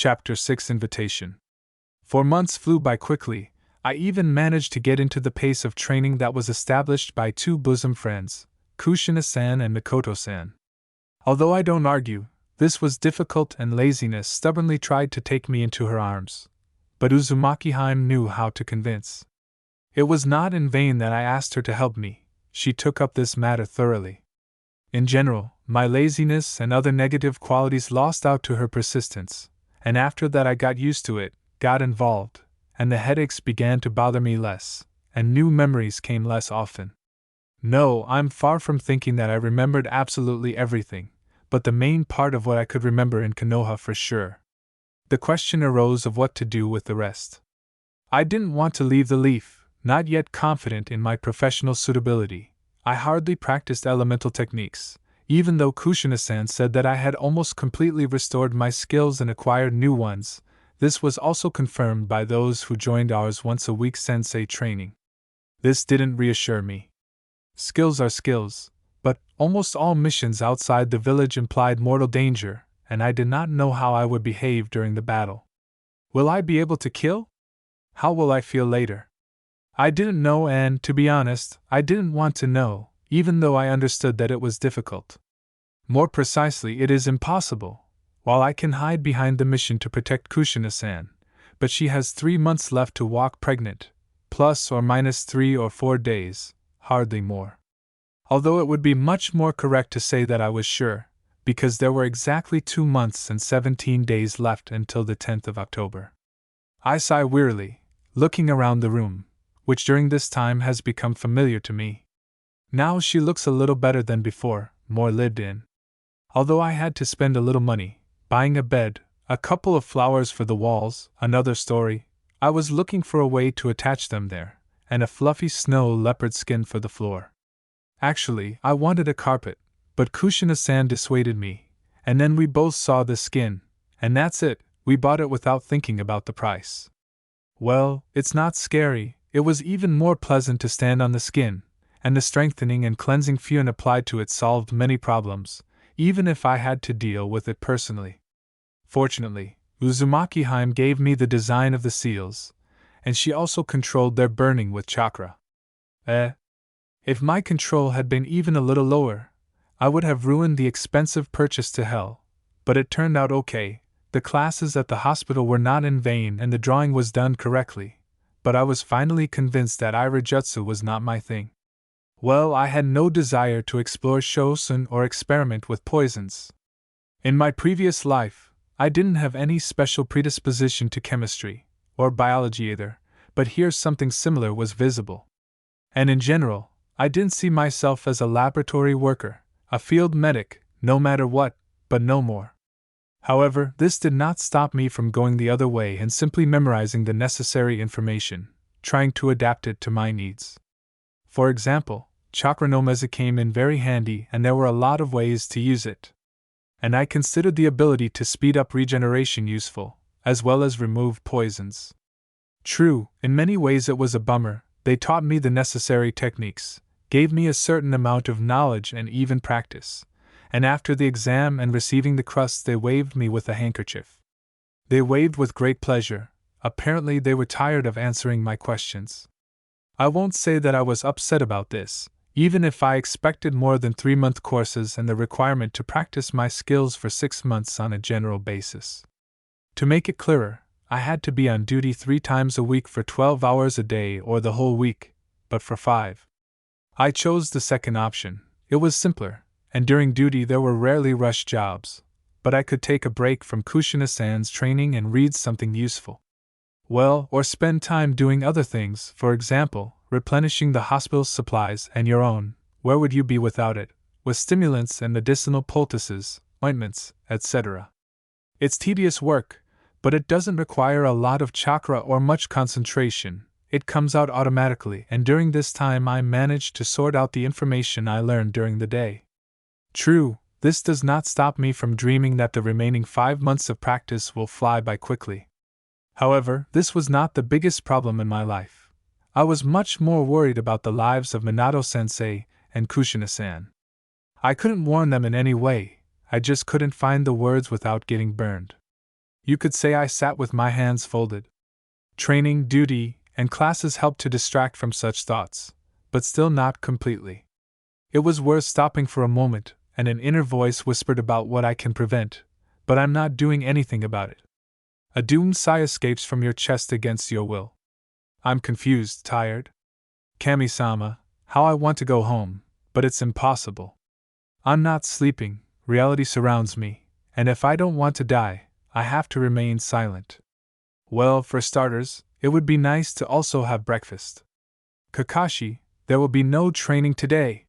Chapter 6 Invitation. 4 months flew by quickly. I even managed to get into the pace of training that was established by 2 bosom friends, Kushina-san and Mikoto-san. Although I don't argue, this was difficult and laziness stubbornly tried to take me into her arms. But Uzumaki knew how to convince. It was not in vain that I asked her to help me. She took up this matter thoroughly. In general, my laziness and other negative qualities lost out to her persistence, and after that I got used to it, got involved, and the headaches began to bother me less, and new memories came less often. No, I'm far from thinking that I remembered absolutely everything, but the main part of what I could remember in Konoha for sure. The question arose of what to do with the rest. I didn't want to leave the leaf, not yet confident in my professional suitability. I hardly practiced elemental techniques, even though Kushina-san said that I had almost completely restored my skills and acquired new ones. This was also confirmed by those who joined ours once-a-week sensei training. This didn't reassure me. Skills are skills, but almost all missions outside the village implied mortal danger, and I did not know how I would behave during the battle. Will I be able to kill? How will I feel later? I didn't know, and, to be honest, I didn't want to know, even though I understood that it was difficult. More precisely, it is impossible. While I can hide behind the mission to protect Kushina-san, but she has 3 months left to walk pregnant, plus or minus 3 or 4 days, hardly more. Although it would be much more correct to say that I was sure, because there were exactly 2 months and 17 days left until the 10th of October. I sigh wearily, looking around the room, which during this time has become familiar to me. Now she looks a little better than before, more lived in. Although I had to spend a little money, buying a bed, a couple of flowers for the walls, another story, I was looking for a way to attach them there, and a fluffy snow leopard skin for the floor. Actually, I wanted a carpet, but Kushina-san dissuaded me, and then we both saw the skin, and that's it, we bought it without thinking about the price. Well, it's not scary, it was even more pleasant to stand on the skin, and the strengthening and cleansing fume applied to it solved many problems, even if I had to deal with it personally. Fortunately, Uzumaki gave me the design of the seals, and she also controlled their burning with chakra. If my control had been even a little lower, I would have ruined the expensive purchase to hell, but it turned out okay. The classes at the hospital were not in vain and the drawing was done correctly, but I was finally convinced that Irajutsu was not my thing. Well, I had no desire to explore shosen or experiment with poisons. In my previous life, I didn't have any special predisposition to chemistry, or biology either, but here something similar was visible. And in general, I didn't see myself as a laboratory worker, a field medic, no matter what, but no more. However, this did not stop me from going the other way and simply memorizing the necessary information, trying to adapt it to my needs. For example, Chakranomeza came in very handy and there were a lot of ways to use it. And I considered the ability to speed up regeneration useful, as well as remove poisons. True, in many ways it was a bummer, they taught me the necessary techniques, gave me a certain amount of knowledge and even practice, and after the exam and receiving the crusts they waved me with a handkerchief. They waved with great pleasure, apparently they were tired of answering my questions. I won't say that I was upset about this, even if I expected more than 3-month courses and the requirement to practice my skills for 6 months on a general basis. To make it clearer, I had to be on duty 3 times a week for 12 hours a day or the whole week, but for 5. I chose the second option. It was simpler, and during duty there were rarely rush jobs, but I could take a break from Kushina-san's training and read something useful. Well, or spend time doing other things, for example, replenishing the hospital's supplies and your own. Where would you be without it, with stimulants and medicinal poultices, ointments, etc.? It's tedious work, but it doesn't require a lot of chakra or much concentration. It comes out automatically, and during this time I managed to sort out the information I learned during the day. True, this does not stop me from dreaming that the remaining 5 months of practice will fly by quickly. However, this was not the biggest problem in my life. I was much more worried about the lives of Minato-sensei and Kushina-san. I couldn't warn them in any way, I just couldn't find the words without getting burned. You could say I sat with my hands folded. Training, duty, and classes helped to distract from such thoughts, but still not completely. It was worth stopping for a moment, and an inner voice whispered about what I can prevent, but I'm not doing anything about it. A doomed sigh escapes from your chest against your will. I'm confused, tired. Kami-sama, how I want to go home, but it's impossible. I'm not sleeping, reality surrounds me, and if I don't want to die, I have to remain silent. Well, for starters, it would be nice to also have breakfast. Kakashi, there will be no training today.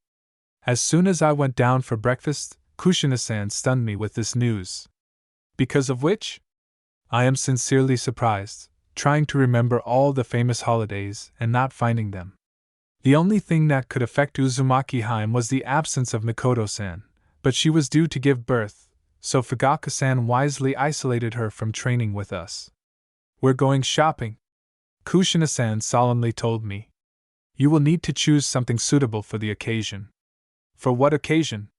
As soon as I went down for breakfast, Kushina-san stunned me with this news. Because of which? I am sincerely surprised, trying to remember all the famous holidays and not finding them. The only thing that could affect Uzumaki was the absence of Mikoto-san, but she was due to give birth, so Fugaku-san wisely isolated her from training with us. We're going shopping, Kushina-san solemnly told me. You will need to choose something suitable for the occasion. For what occasion?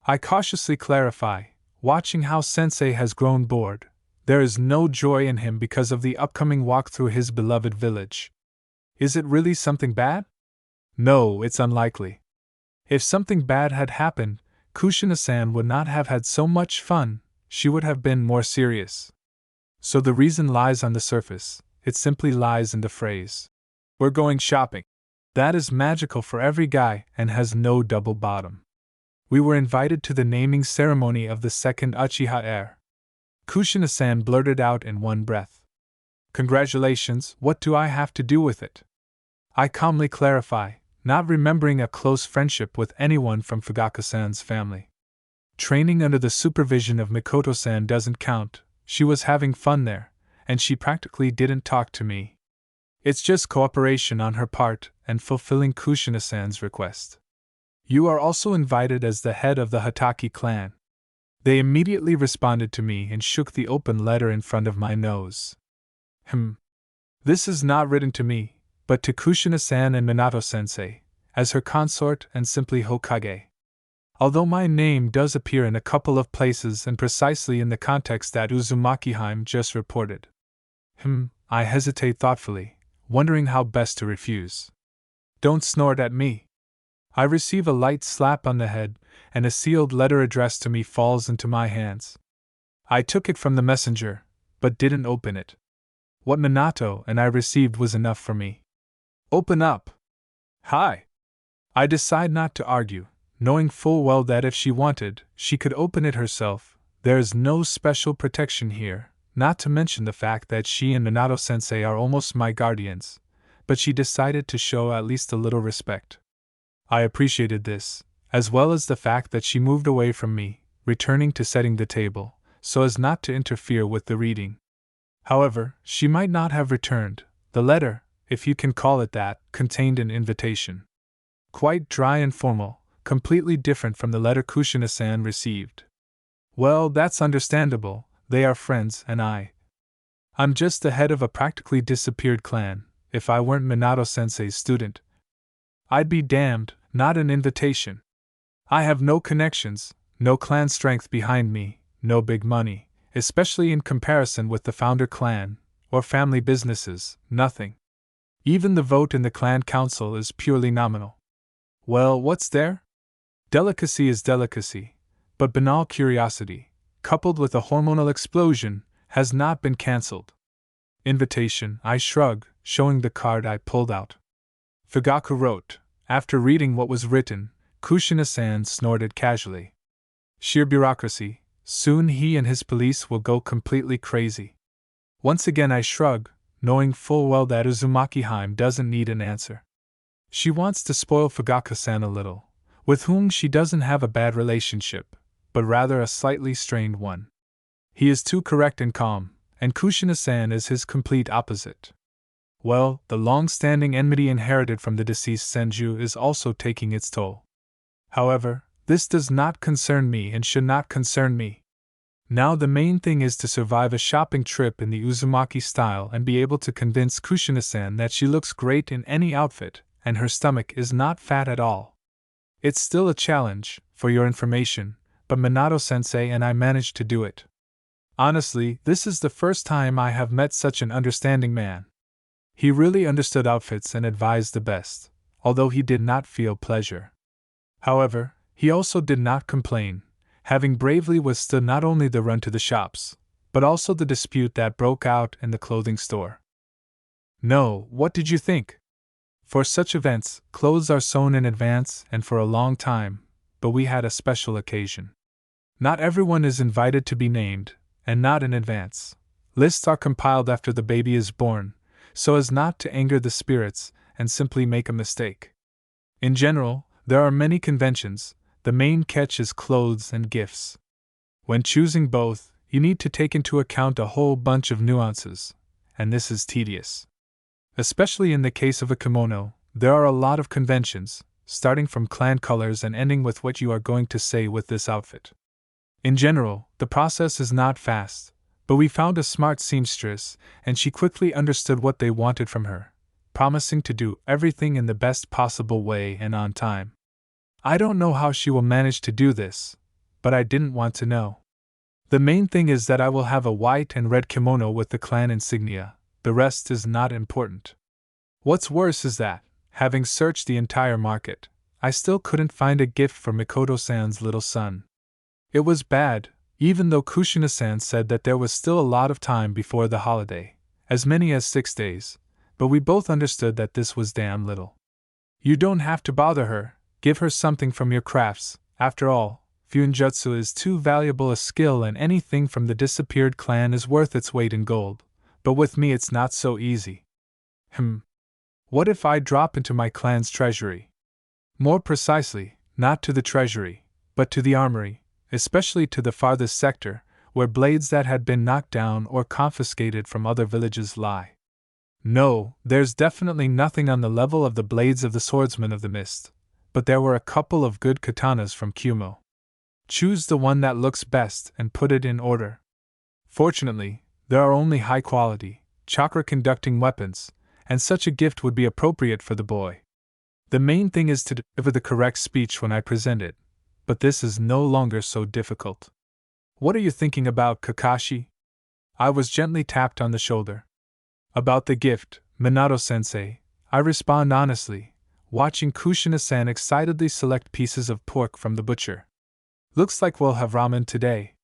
I cautiously clarify, watching how Sensei has grown bored. There is no joy in him because of the upcoming walk through his beloved village. Is it really something bad? No, it's unlikely. If something bad had happened, Kushina-san would not have had so much fun, she would have been more serious. So the reason lies on the surface, it simply lies in the phrase. We're going shopping. That is magical for every guy and has no double bottom. We were invited to the naming ceremony of the second Uchiha heir. Kushina-san blurted out in one breath. Congratulations, what do I have to do with it? I calmly clarify, not remembering a close friendship with anyone from Fugaku-san's family. Training under the supervision of Mikoto-san doesn't count, she was having fun there, and she practically didn't talk to me. It's just cooperation on her part and fulfilling Kushina-san's request. You are also invited as the head of the Hataki clan. They immediately responded to me and shook the open letter in front of my nose. This is not written to me, but to Kushina-san and Minato-sensei, as her consort and simply Hokage. Although my name does appear in a couple of places and precisely in the context that Uzumaki just reported. I hesitate thoughtfully, wondering how best to refuse. Don't snort at me. I receive a light slap on the head, and a sealed letter addressed to me falls into my hands. I took it from the messenger, but didn't open it. What Minato and I received was enough for me. Open up! Hi! I decide not to argue, knowing full well that if she wanted, she could open it herself. There is no special protection here, not to mention the fact that she and Minato-sensei are almost my guardians, but she decided to show at least a little respect. I appreciated this, as well as the fact that she moved away from me, returning to setting the table, so as not to interfere with the reading. However, she might not have returned. The letter, if you can call it that, contained an invitation. Quite dry and formal, completely different from the letter Kushina-san received. Well, that's understandable, they are friends and I'm just the head of a practically disappeared clan. If I weren't Minato-sensei's student, I'd be damned, not an invitation. I have no connections, no clan strength behind me, no big money, especially in comparison with the founder clan, or family businesses, nothing. Even the vote in the clan council is purely nominal. Well, what's there? Delicacy is delicacy, but banal curiosity, coupled with a hormonal explosion, has not been cancelled. Invitation, I shrug, showing the card I pulled out. Fugaku wrote. After reading what was written, Kushina-san snorted casually. Sheer bureaucracy, soon he and his police will go completely crazy. Once again I shrug, knowing full well that Uzumaki doesn't need an answer. She wants to spoil Fugaku-san a little, with whom she doesn't have a bad relationship, but rather a slightly strained one. He is too correct and calm, and Kushina-san is his complete opposite. Well, the long-standing enmity inherited from the deceased Senju is also taking its toll. However, this does not concern me and should not concern me. Now the main thing is to survive a shopping trip in the Uzumaki style and be able to convince Kushina-san that she looks great in any outfit, and her stomach is not fat at all. It's still a challenge, for your information, but Minato-sensei and I managed to do it. Honestly, this is the first time I have met such an understanding man. He really understood outfits and advised the best, although he did not feel pleasure. However, he also did not complain, having bravely withstood not only the run to the shops, but also the dispute that broke out in the clothing store. No, what did you think? For such events, clothes are sewn in advance and for a long time, but we had a special occasion. Not everyone is invited to be named, and not in advance. Lists are compiled after the baby is born, so as not to anger the spirits and simply make a mistake. In general, there are many conventions. The main catch is clothes and gifts. When choosing both, you need to take into account a whole bunch of nuances, and this is tedious. Especially in the case of a kimono, there are a lot of conventions, starting from clan colors and ending with what you are going to say with this outfit. In general, the process is not fast, but we found a smart seamstress, and she quickly understood what they wanted from her, promising to do everything in the best possible way and on time. I don't know how she will manage to do this, but I didn't want to know. The main thing is that I will have a white and red kimono with the clan insignia. The rest is not important. What's worse is that, having searched the entire market, I still couldn't find a gift for Mikoto-san's little son. It was bad, even though Kushina-san said that there was still a lot of time before the holiday, as many as 6 days, but we both understood that this was damn little. You don't have to bother her, give her something from your crafts. After all, Fuinjutsu is too valuable a skill and anything from the disappeared clan is worth its weight in gold. But with me it's not so easy. What if I drop into my clan's treasury? More precisely, not to the treasury, but to the armory, especially to the farthest sector, where blades that had been knocked down or confiscated from other villages lie. No, there's definitely nothing on the level of the blades of the swordsman of the mist, but there were a couple of good katanas from Kumo. Choose the one that looks best and put it in order. Fortunately, there are only high-quality, chakra-conducting weapons, and such a gift would be appropriate for the boy. The main thing is to deliver the correct speech when I present it, but this is no longer so difficult. What are you thinking about, Kakashi? I was gently tapped on the shoulder. About the gift, Minato-sensei, I respond honestly, watching Kushina-san excitedly select pieces of pork from the butcher. Looks like we'll have ramen today.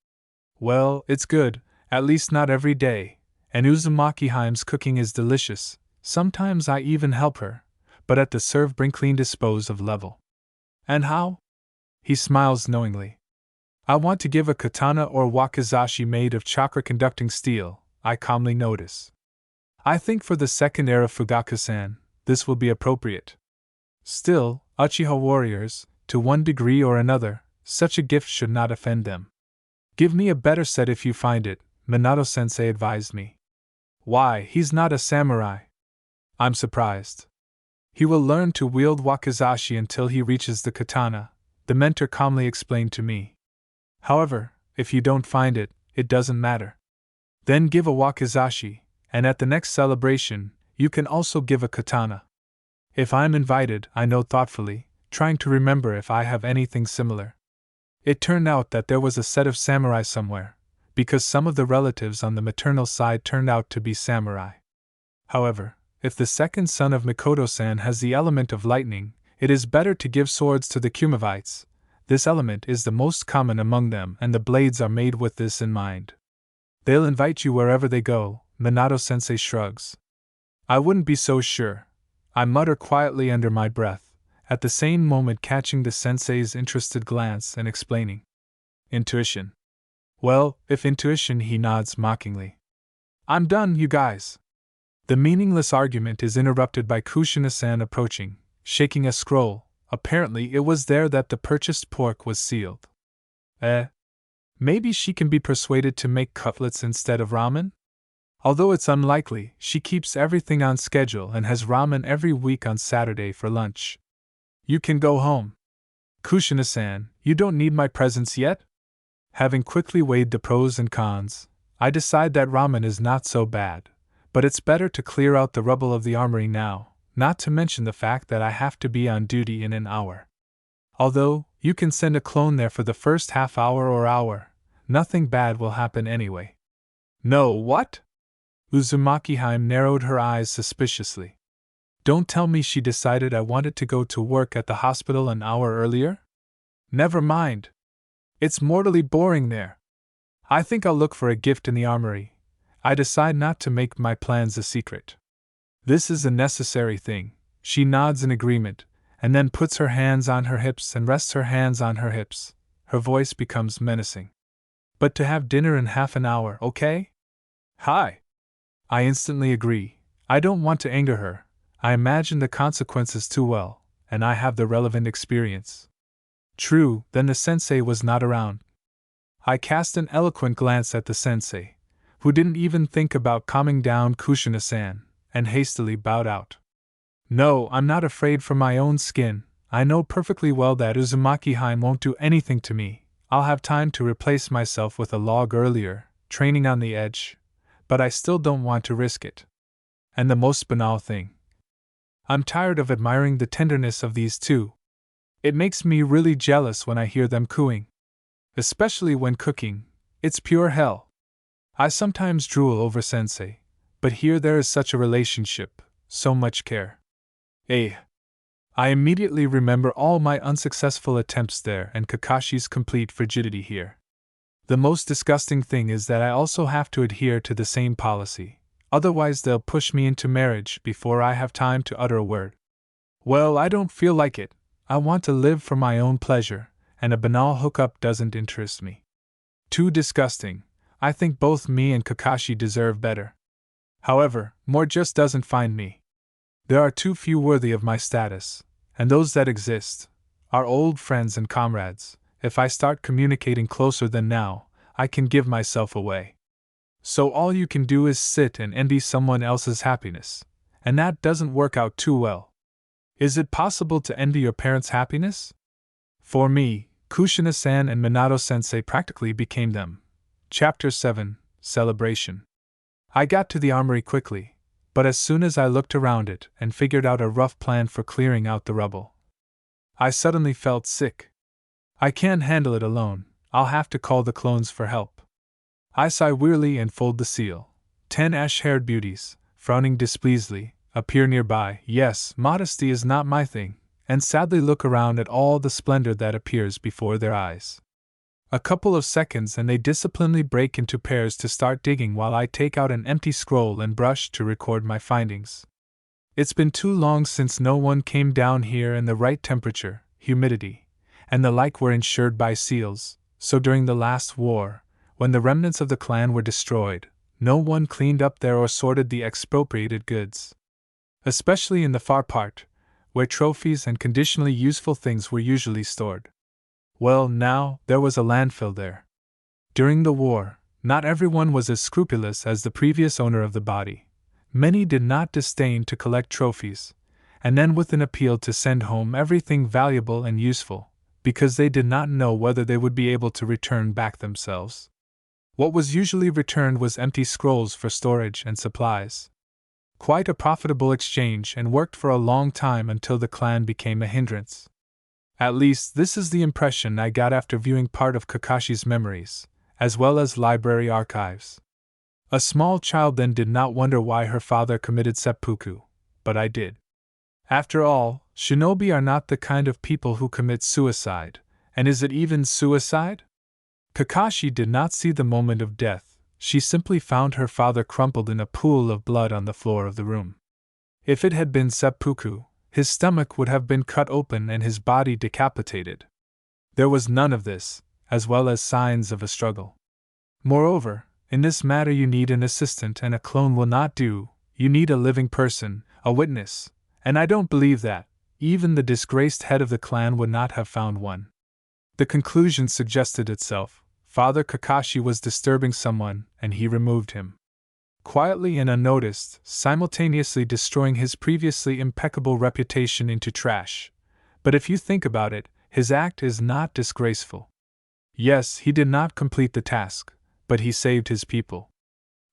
Well, it's good. At least not every day, and Uzumaki-heim's cooking is delicious. Sometimes I even help her, but at the serve bring clean dispose of level. And how? He smiles knowingly. I want to give a katana or wakizashi made of chakra-conducting steel, I calmly notice. I think for the second era Fugaku-san, this will be appropriate. Still, Uchiha warriors, to one degree or another, such a gift should not offend them. Give me a better set if you find it, Minato-sensei advised me. Why, he's not a samurai. I'm surprised. He will learn to wield wakizashi until he reaches the katana, the mentor calmly explained to me. However, if you don't find it, it doesn't matter. Then give a wakizashi, and at the next celebration, you can also give a katana. If I'm invited, I note thoughtfully, trying to remember if I have anything similar. It turned out that there was a set of samurai somewhere, because some of the relatives on the maternal side turned out to be samurai. However, if the second son of Mikoto-san has the element of lightning, it is better to give swords to the Kumovites. This element is the most common among them and the blades are made with this in mind. They'll invite you wherever they go, Minato-sensei shrugs. I wouldn't be so sure, I mutter quietly under my breath, at the same moment catching the sensei's interested glance and explaining. Intuition. Well, if intuition, he nods mockingly. I'm done, you guys. The meaningless argument is interrupted by Kushina-san approaching, shaking a scroll. Apparently it was there that the purchased pork was sealed. Maybe she can be persuaded to make cutlets instead of ramen? Although it's unlikely, she keeps everything on schedule and has ramen every week on Saturday for lunch. You can go home. Kushina-san, you don't need my presence yet? Having quickly weighed the pros and cons, I decide that ramen is not so bad, but it's better to clear out the rubble of the armory now, not to mention the fact that I have to be on duty in an hour. Although, you can send a clone there for the first half hour or hour, nothing bad will happen anyway. No, what? Uzumaki narrowed her eyes suspiciously. Don't tell me she decided I wanted to go to work at the hospital an hour earlier? Never mind. It's mortally boring there. I think I'll look for a gift in the armory. I decide not to make my plans a secret. This is a necessary thing. She nods in agreement, and then puts her hands on her hips and rests her hands on her hips. Her voice becomes menacing. But to have dinner in half an hour, okay? Hi. I instantly agree. I don't want to anger her. I imagine the consequences too well, and I have the relevant experience. True, then the sensei was not around. I cast an eloquent glance at the sensei, who didn't even think about calming down Kushina-san, and hastily bowed out. No, I'm not afraid for my own skin. I know perfectly well that Uzumaki won't do anything to me. I'll have time to replace myself with a log earlier, training on the edge, but I still don't want to risk it. And the most banal thing. I'm tired of admiring the tenderness of these two. It makes me really jealous when I hear them cooing. Especially when cooking, it's pure hell. I sometimes drool over sensei, but here there is such a relationship, so much care. I immediately remember all my unsuccessful attempts there and Kakashi's complete frigidity here. The most disgusting thing is that I also have to adhere to the same policy, otherwise they'll push me into marriage before I have time to utter a word. Well, I don't feel like it. I want to live for my own pleasure, and a banal hookup doesn't interest me. Too disgusting. I think both me and Kakashi deserve better. However, more just doesn't find me. There are too few worthy of my status, and those that exist are old friends and comrades. If I start communicating closer than now, I can give myself away. So all you can do is sit and envy someone else's happiness, and that doesn't work out too well. Is it possible to envy your parents' happiness? For me, Kushina-san and Minato-sensei practically became them. Chapter 7, Celebration. I got to the armory quickly, but as soon as I looked around it and figured out a rough plan for clearing out the rubble, I suddenly felt sick. I can't handle it alone, I'll have to call the clones for help. I sigh wearily and fold the seal. 10 ash-haired beauties, frowning displeasedly, appear nearby. Yes, modesty is not my thing, and sadly look around at all the splendor that appears before their eyes. A couple of seconds and they disciplinedly break into pairs to start digging while I take out an empty scroll and brush to record my findings. It's been too long since no one came down here and the right temperature, humidity, and the like were ensured by seals, so during the last war, when the remnants of the clan were destroyed, no one cleaned up there or sorted the expropriated goods. Especially in the far part, where trophies and conditionally useful things were usually stored. Well, now, there was a landfill there. During the war, not everyone was as scrupulous as the previous owner of the body. Many did not disdain to collect trophies, and then with an appeal to send home everything valuable and useful, because they did not know whether they would be able to return back themselves. What was usually returned was empty scrolls for storage and supplies. Quite a profitable exchange and worked for a long time until the clan became a hindrance. At least this is the impression I got after viewing part of Kakashi's memories, as well as library archives. A small child then did not wonder why her father committed seppuku, but I did. After all, shinobi are not the kind of people who commit suicide, and is it even suicide? Kakashi did not see the moment of death, she simply found her father crumpled in a pool of blood on the floor of the room. If it had been seppuku, his stomach would have been cut open and his body decapitated. There was none of this, as well as signs of a struggle. Moreover, in this matter you need an assistant and a clone will not do, you need a living person, a witness, and I don't believe that, even the disgraced head of the clan would not have found one. The conclusion suggested itself. Father Kakashi was disturbing someone, and he removed him. Quietly and unnoticed, simultaneously destroying his previously impeccable reputation into trash. But if you think about it, his act is not disgraceful. Yes, he did not complete the task, but he saved his people.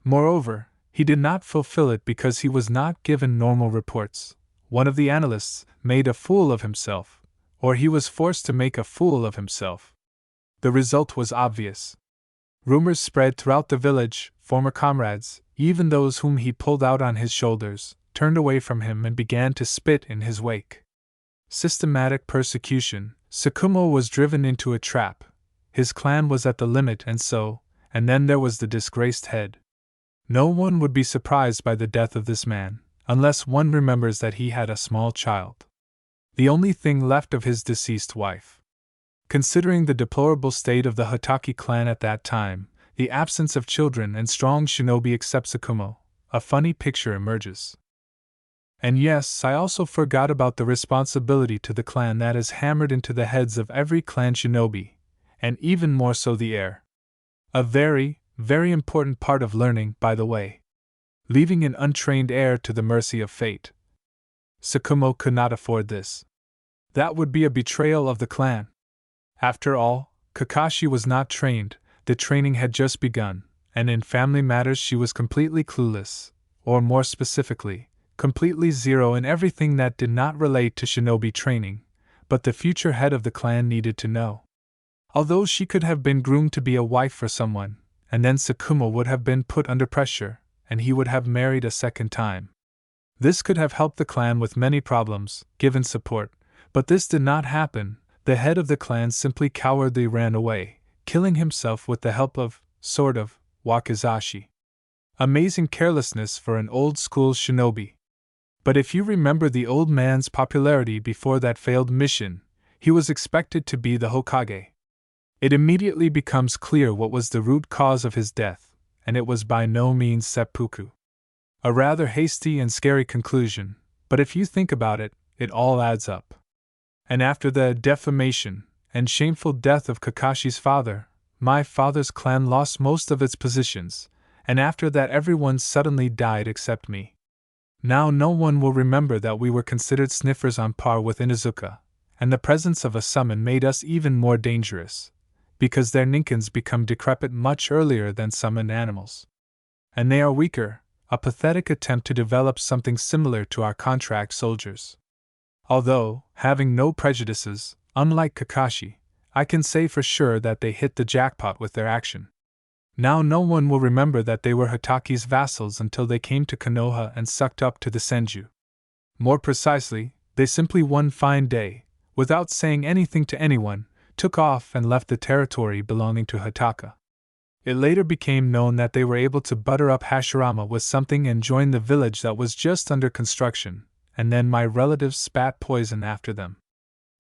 Moreover, he did not fulfill it because he was not given normal reports. One of the analysts made a fool of himself, or he was forced to make a fool of himself. The result was obvious. Rumors spread throughout the village. Former comrades, even those whom he pulled out on his shoulders, turned away from him and began to spit in his wake. Systematic persecution. Tsukumo was driven into a trap. His clan was at the limit, and then there was the disgraced head. No one would be surprised by the death of this man, unless one remembers that he had a small child, the only thing left of his deceased wife. Considering the deplorable state of the Hatake clan at that time, the absence of children and strong shinobi except Tsukumo, a funny picture emerges. And yes, I also forgot about the responsibility to the clan that is hammered into the heads of every clan shinobi, and even more so the heir. A very, very important part of learning, by the way. Leaving an untrained heir to the mercy of fate. Tsukumo could not afford this. That would be a betrayal of the clan. After all, Kakashi was not trained, the training had just begun, and in family matters she was completely clueless, or more specifically, completely zero in everything that did not relate to shinobi training, but the future head of the clan needed to know. Although she could have been groomed to be a wife for someone, and then Tsukumo would have been put under pressure, and he would have married a second time. This could have helped the clan with many problems, given support, but this did not happen. The head of the clan simply cowardly ran away, killing himself with the help of, wakizashi. Amazing carelessness for an old-school shinobi. But if you remember the old man's popularity before that failed mission, he was expected to be the Hokage. It immediately becomes clear what was the root cause of his death, and it was by no means seppuku. A rather hasty and scary conclusion, but if you think about it, it all adds up. And after the defamation and shameful death of Kakashi's father, my father's clan lost most of its positions, and after that everyone suddenly died except me. Now no one will remember that we were considered sniffers on par with Inuzuka, and the presence of a summon made us even more dangerous, because their ninkins become decrepit much earlier than summoned animals. And they are weaker, a pathetic attempt to develop something similar to our contract soldiers. Although, having no prejudices, unlike Kakashi, I can say for sure that they hit the jackpot with their action. Now no one will remember that they were Hatake's vassals until they came to Konoha and sucked up to the Senju. More precisely, they simply one fine day, without saying anything to anyone, took off and left the territory belonging to Hataka. It later became known that they were able to butter up Hashirama with something and join the village that was just under construction, and then my relatives spat poison after them.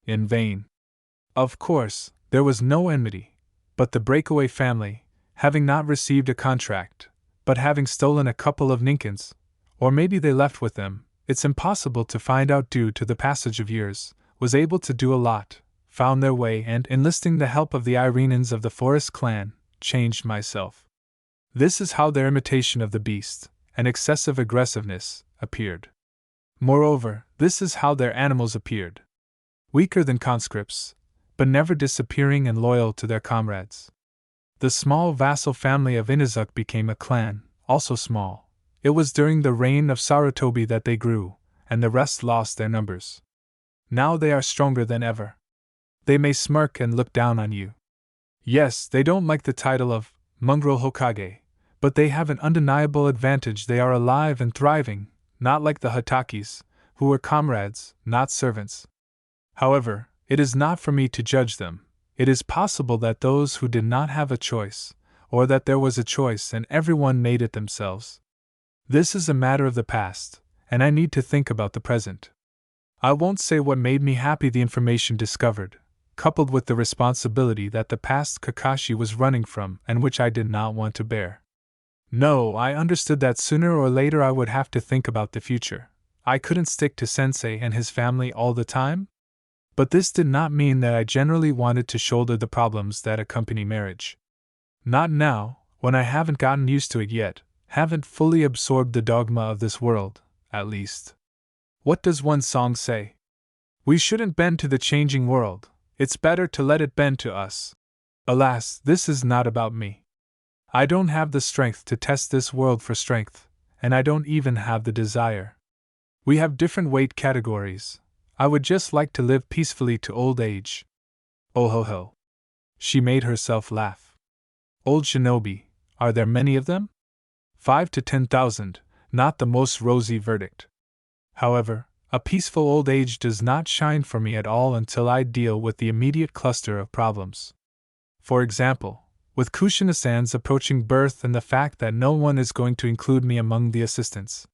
In vain. Of course, there was no enmity, but the breakaway family, having not received a contract, but having stolen a couple of ninkins, or maybe they left with them, it's impossible to find out due to the passage of years, was able to do a lot, found their way and, enlisting the help of the Irenans of the Forest clan, changed myself. This is how their imitation of the beast, and excessive aggressiveness, appeared. Moreover, this is how their animals appeared. Weaker than conscripts, but never disappearing and loyal to their comrades. The small vassal family of Inuzuka became a clan, also small. It was during the reign of Sarutobi that they grew, and the rest lost their numbers. Now they are stronger than ever. They may smirk and look down on you. Yes, they don't like the title of mongrel Hokage, but they have an undeniable advantage. They are alive and thriving, not like the Hatakes, who were comrades, not servants. However, it is not for me to judge them. It is possible that those who did not have a choice, or that there was a choice and everyone made it themselves. This is a matter of the past, and I need to think about the present. I won't say what made me happy the information discovered, coupled with the responsibility that the past Kakashi was running from and which I did not want to bear. No, I understood that sooner or later I would have to think about the future. I couldn't stick to sensei and his family all the time. But this did not mean that I generally wanted to shoulder the problems that accompany marriage. Not now, when I haven't gotten used to it yet, haven't fully absorbed the dogma of this world, at least. What does one song say? We shouldn't bend to the changing world, it's better to let it bend to us. Alas, this is not about me. I don't have the strength to test this world for strength, and I don't even have the desire. We have different weight categories. I would just like to live peacefully to old age. Oh ho ho. She made herself laugh. Old shinobi, are there many of them? 5 to 10,000, not the most rosy verdict. However, a peaceful old age does not shine for me at all until I deal with the immediate cluster of problems. For example, with Kushina-san's approaching birth and the fact that no one is going to include me among the assistants.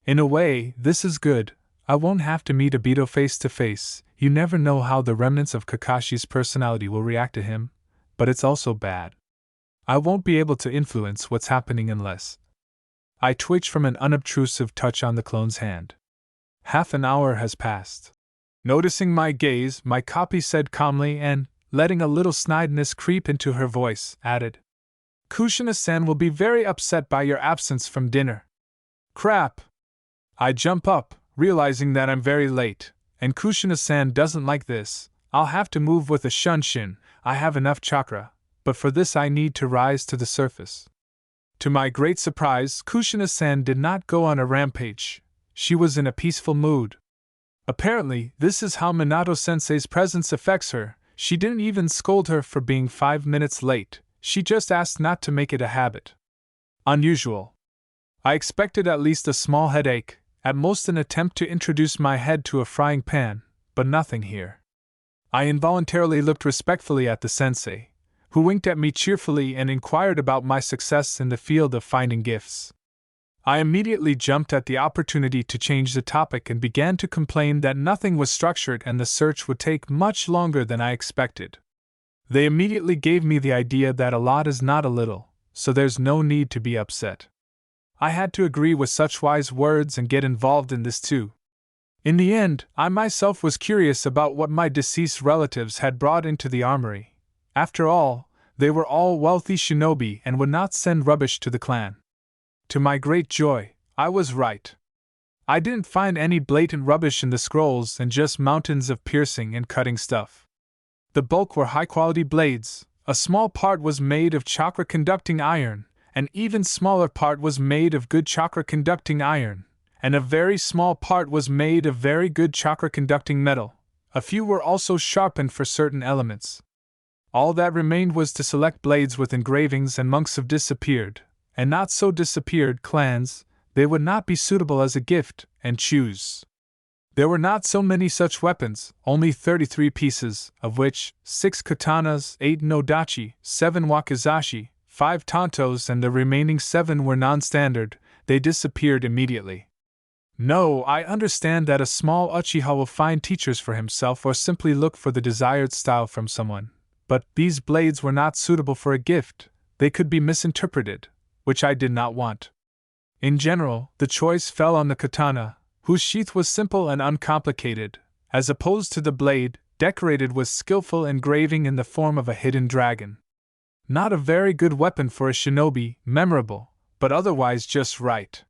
In a way, this is good. I won't have to meet Obito face to face. You never know how the remnants of Kakashi's personality will react to him, but it's also bad. I won't be able to influence what's happening unless I twitch from an unobtrusive touch on the clone's hand. Half an hour has passed. Noticing my gaze, my copy said calmly and, letting a little snideness creep into her voice, added, Kushina-san will be very upset by your absence from dinner. Crap! I jump up, realizing that I'm very late, and Kushina-san doesn't like this. I'll have to move with a shunshin. I have enough chakra, but for this I need to rise to the surface. To my great surprise, Kushina-san did not go on a rampage. She was in a peaceful mood. Apparently, this is how Minato-sensei's presence affects her. She didn't even scold her for being 5 minutes late, she just asked not to make it a habit. Unusual. I expected at least a small headache, at most an attempt to introduce my head to a frying pan, but nothing here. I involuntarily looked respectfully at the sensei, who winked at me cheerfully and inquired about my success in the field of finding gifts. I immediately jumped at the opportunity to change the topic and began to complain that nothing was structured and the search would take much longer than I expected. They immediately gave me the idea that a lot is not a little, so there's no need to be upset. I had to agree with such wise words and get involved in this too. In the end, I myself was curious about what my deceased relatives had brought into the armory. After all, they were all wealthy shinobi and would not send rubbish to the clan. To my great joy, I was right. I didn't find any blatant rubbish in the scrolls and just mountains of piercing and cutting stuff. The bulk were high-quality blades, a small part was made of chakra-conducting iron, an even smaller part was made of good chakra-conducting iron, and a very small part was made of very good chakra-conducting metal. A few were also sharpened for certain elements. All that remained was to select blades with engravings, and monks have disappeared, and not so disappeared clans, they would not be suitable as a gift, and choose. There were not so many such weapons, only 33 pieces, of which 6 katanas, 8 nodachi, 7 wakizashi, 5 tantos, and the remaining 7 were non-standard. They disappeared immediately. No, I understand that a small Uchiha will find teachers for himself or simply look for the desired style from someone, but these blades were not suitable for a gift, they could be misinterpreted, which I did not want. In general, the choice fell on the katana, whose sheath was simple and uncomplicated, as opposed to the blade, decorated with skillful engraving in the form of a hidden dragon. Not a very good weapon for a shinobi, memorable, but otherwise just right.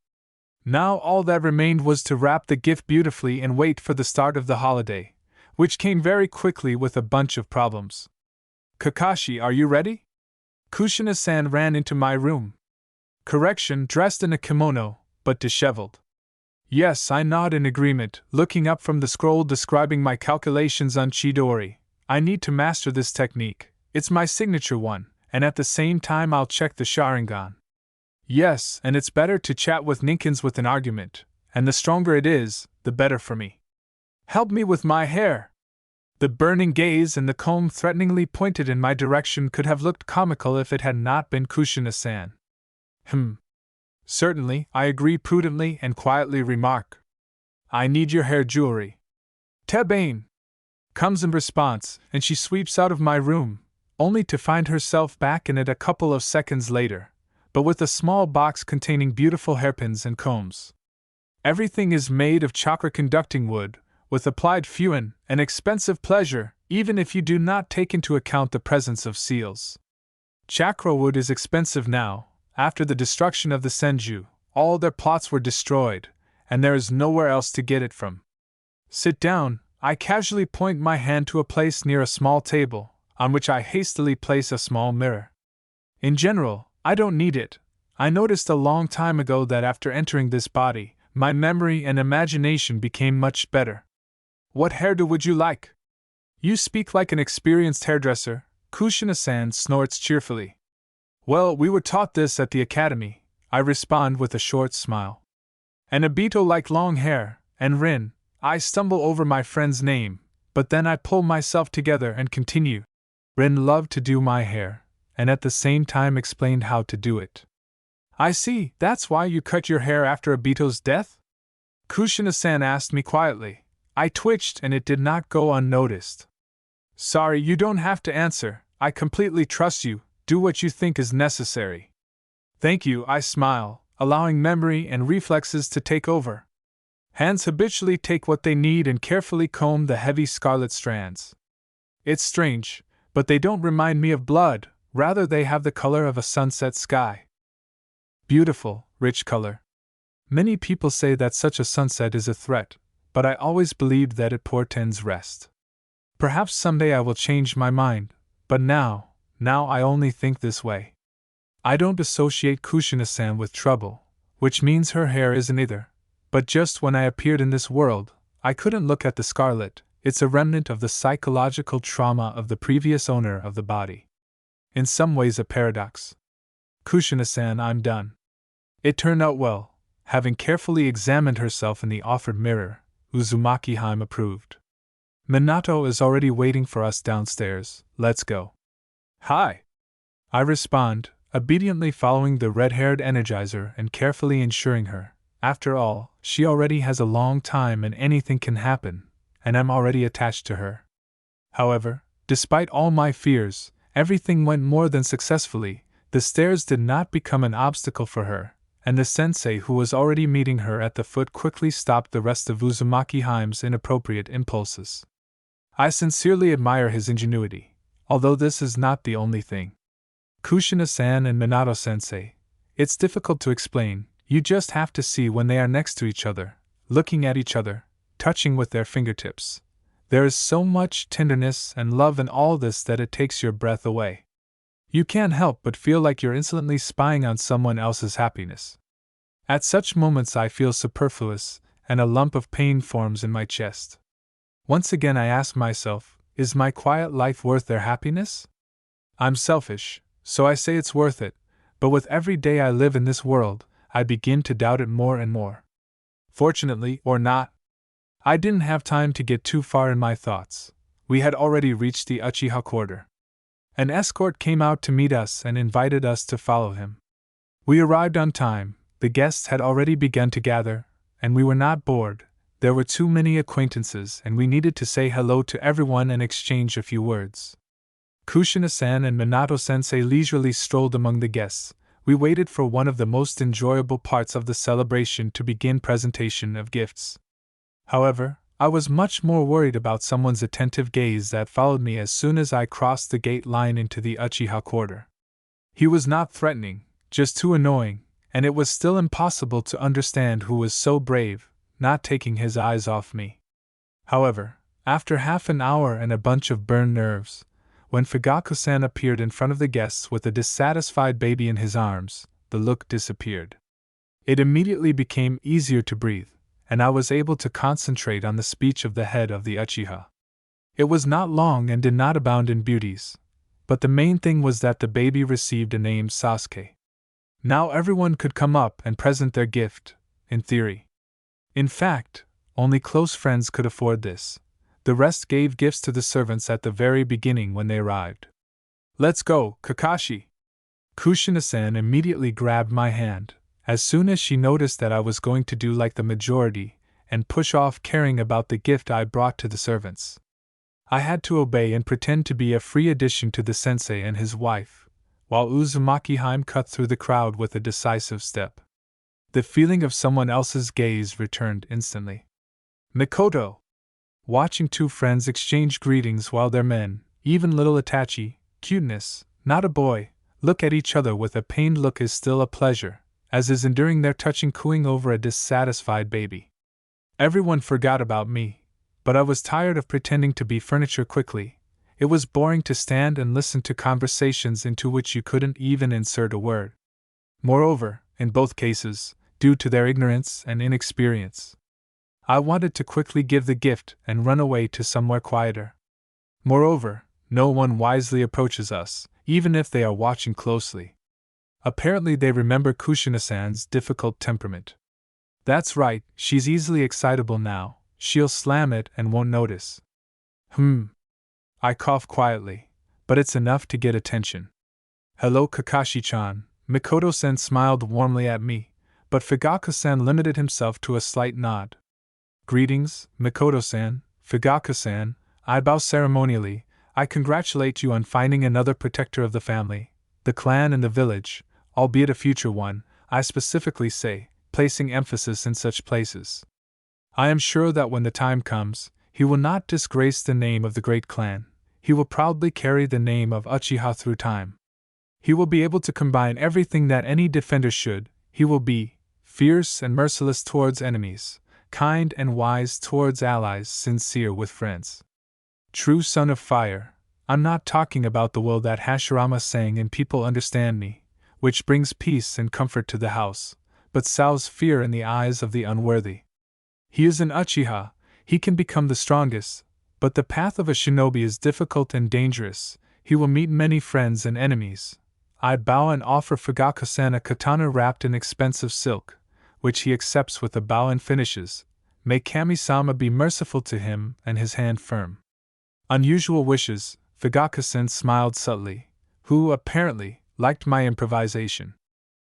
Now all that remained was to wrap the gift beautifully and wait for the start of the holiday, which came very quickly with a bunch of problems. Kakashi, are you ready? Kushina-san ran into my room. Correction, dressed in a kimono, but disheveled. Yes, I nod in agreement, looking up from the scroll describing my calculations on Chidori. I need to master this technique, it's my signature one, and at the same time I'll check the Sharingan. Yes, and it's better to chat with Ninkins with an argument, and the stronger it is, the better for me. Help me with my hair! The burning gaze and the comb threateningly pointed in my direction could have looked comical if it had not been Kushina-san. Certainly, I agree prudently and quietly remark. I need your hair jewelry. Tebane! Comes in response, and she sweeps out of my room, only to find herself back in it a couple of seconds later, but with a small box containing beautiful hairpins and combs. Everything is made of chakra-conducting wood, with applied fuin, an expensive pleasure, even if you do not take into account the presence of seals. Chakra wood is expensive now. After the destruction of the Senju, all their plots were destroyed, and there is nowhere else to get it from. Sit down, I casually point my hand to a place near a small table, on which I hastily place a small mirror. In general, I don't need it. I noticed a long time ago that after entering this body, my memory and imagination became much better. What hairdo would you like? You speak like an experienced hairdresser, Kushina-san snorts cheerfully. Well, we were taught this at the academy, I respond with a short smile. And Obito like long hair, and Rin, I stumble over my friend's name, but then I pull myself together and continue. Rin loved to do my hair, and at the same time explained how to do it. I see, that's why you cut your hair after Obito's death? Kushina-san asked me quietly. I twitched and it did not go unnoticed. Sorry, you don't have to answer, I completely trust you, do what you think is necessary. Thank you, I smile, allowing memory and reflexes to take over. Hands habitually take what they need and carefully comb the heavy scarlet strands. It's strange, but they don't remind me of blood, rather they have the color of a sunset sky. Beautiful, rich color. Many people say that such a sunset is a threat, but I always believed that it portends rest. Perhaps someday I will change my mind, but now I only think this way. I don't associate Kushina-san with trouble, which means her hair isn't either, but just when I appeared in this world, I couldn't look at the scarlet, it's a remnant of the psychological trauma of the previous owner of the body. In some ways a paradox. Kushina-san, I'm done. It turned out well, having carefully examined herself in the offered mirror, Uzumaki approved. Minato is already waiting for us downstairs, let's go. Hi! I respond, obediently following the red-haired energizer and carefully ensuring her. After all, she already has a long time and anything can happen, and I'm already attached to her. However, despite all my fears, everything went more than successfully. The stairs did not become an obstacle for her, and the sensei who was already meeting her at the foot quickly stopped the rest of Uzumaki's inappropriate impulses. I sincerely admire his ingenuity, although this is not the only thing. Kushina-san and Minato-sensei, it's difficult to explain, you just have to see when they are next to each other, looking at each other, touching with their fingertips. There is so much tenderness and love in all this that it takes your breath away. You can't help but feel like you're instantly spying on someone else's happiness. At such moments I feel superfluous, and a lump of pain forms in my chest. Once again I ask myself, is my quiet life worth their happiness? I'm selfish, so I say it's worth it, but with every day I live in this world, I begin to doubt it more and more. Fortunately, or not, I didn't have time to get too far in my thoughts. We had already reached the Uchiha quarter. An escort came out to meet us and invited us to follow him. We arrived on time, the guests had already begun to gather, and we were not bored. There were too many acquaintances and we needed to say hello to everyone and exchange a few words. Kushina-san and Minato-sensei leisurely strolled among the guests. We waited for one of the most enjoyable parts of the celebration to begin presentation of gifts. However, I was much more worried about someone's attentive gaze that followed me as soon as I crossed the gate line into the Uchiha quarter. He was not threatening, just too annoying, and it was still impossible to understand who was so brave, not taking his eyes off me. However, after half an hour and a bunch of burned nerves, when Fugaku-san appeared in front of the guests with a dissatisfied baby in his arms, the look disappeared. It immediately became easier to breathe, and I was able to concentrate on the speech of the head of the Uchiha. It was not long and did not abound in beauties, but the main thing was that the baby received a name Sasuke. Now everyone could come up and present their gift, in theory. In fact, only close friends could afford this. The rest gave gifts to the servants at the very beginning when they arrived. Let's go, Kakashi! Kushina-san immediately grabbed my hand, as soon as she noticed that I was going to do like the majority, and push off caring about the gift I brought to the servants. I had to obey and pretend to be a free addition to the sensei and his wife, while Uzumaki cut through the crowd with a decisive step. The feeling of someone else's gaze returned instantly. Mikoto! Watching two friends exchange greetings while their men, even little Itachi, cuteness, not a boy, look at each other with a pained look is still a pleasure, as is enduring their touching cooing over a dissatisfied baby. Everyone forgot about me, but I was tired of pretending to be furniture quickly. It was boring to stand and listen to conversations into which you couldn't even insert a word. Moreover, in both cases, due to their ignorance and inexperience, I wanted to quickly give the gift and run away to somewhere quieter. Moreover, no one wisely approaches us, even if they are watching closely. Apparently they remember Kushina-san's difficult temperament. That's right, she's easily excitable now, she'll slam it and won't notice. I cough quietly, but it's enough to get attention. Hello Kakashi-chan, Mikoto-san smiled warmly at me, but Fugaka-san limited himself to a slight nod. Greetings, Mikoto-san, Fugaka-san, I bow ceremonially. I congratulate you on finding another protector of the family, the clan and the village, albeit a future one, I specifically say, placing emphasis in such places. I am sure that when the time comes, he will not disgrace the name of the great clan, he will proudly carry the name of Uchiha through time. He will be able to combine everything that any defender should, he will be fierce and merciless towards enemies, kind and wise towards allies, sincere with friends. True son of fire, I'm not talking about the will that Hashirama sang in People Understand Me, which brings peace and comfort to the house, but sows fear in the eyes of the unworthy. He is an Uchiha, he can become the strongest, but the path of a shinobi is difficult and dangerous, he will meet many friends and enemies. I bow and offer Fugaka-san a katana wrapped in expensive silk, which he accepts with a bow and finishes, may Kami-sama be merciful to him and his hand firm. Unusual wishes, Fugaka-san smiled subtly, who, apparently, liked my improvisation.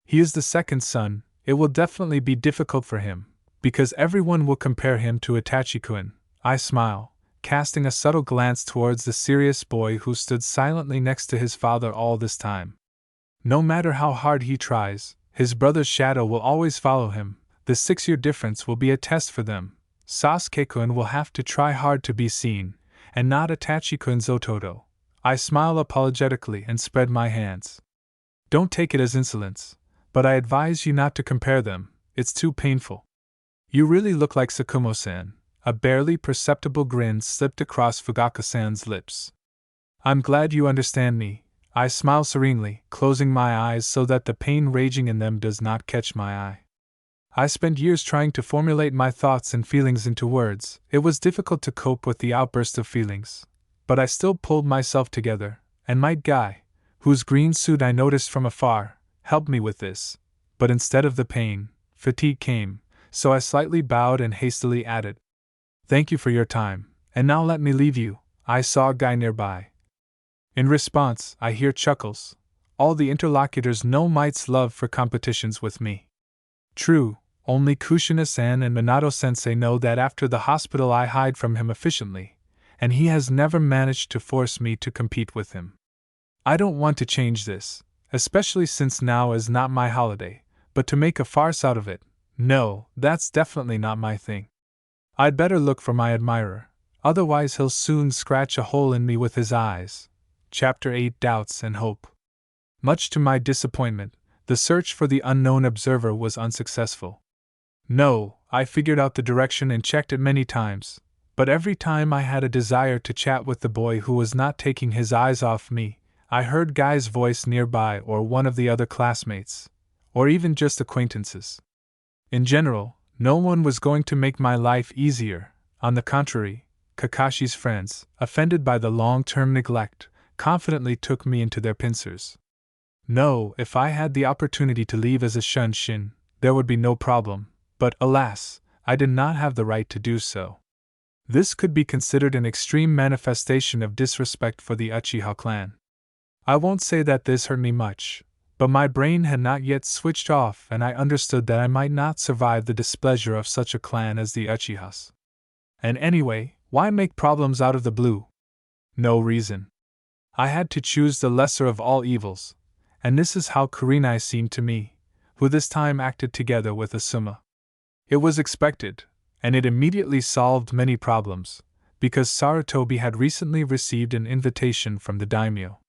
He is the second son, it will definitely be difficult for him, because everyone will compare him to Itachi-kun. I smile, casting a subtle glance towards the serious boy who stood silently next to his father all this time. No matter how hard he tries, his brother's shadow will always follow him, the 6-year difference will be a test for them. Sasuke-kun will have to try hard to be seen, and not Itachi-kun's Ototo. I smile apologetically and spread my hands. Don't take it as insolence, but I advise you not to compare them, it's too painful. You really look like Sakumo-san. A barely perceptible grin slipped across Fugaka-san's lips. I'm glad you understand me. I smile serenely, closing my eyes so that the pain raging in them does not catch my eye. I spent years trying to formulate my thoughts and feelings into words. It was difficult to cope with the outburst of feelings. But I still pulled myself together, and my guy, whose green suit I noticed from afar, helped me with this. But instead of the pain, fatigue came, so I slightly bowed and hastily added, "Thank you for your time, and now let me leave you." I saw a guy nearby. In response, I hear chuckles. All the interlocutors know Might's love for competitions with me. True, only Kushina-san and Minato-sensei know that after the hospital I hide from him efficiently, and he has never managed to force me to compete with him. I don't want to change this, especially since now is not my holiday, but to make a farce out of it, no, that's definitely not my thing. I'd better look for my admirer, otherwise he'll soon scratch a hole in me with his eyes. Chapter 8 Doubts and Hope. Much to my disappointment, the search for the unknown observer was unsuccessful. No, I figured out the direction and checked it many times, but every time I had a desire to chat with the boy who was not taking his eyes off me, I heard Guy's voice nearby or one of the other classmates, or even just acquaintances. In general, no one was going to make my life easier. On the contrary, Kakashi's friends, offended by the long-term neglect, confidently took me into their pincers. No, if I had the opportunity to leave as a shunshin, there would be no problem, but alas, I did not have the right to do so. This could be considered an extreme manifestation of disrespect for the Uchiha clan. I won't say that this hurt me much, but my brain had not yet switched off and I understood that I might not survive the displeasure of such a clan as the Uchihas. And anyway, why make problems out of the blue? No reason. I had to choose the lesser of all evils, and this is how Kurenai seemed to me, who this time acted together with Asuma. It was expected, and it immediately solved many problems, because Sarutobi had recently received an invitation from the daimyo.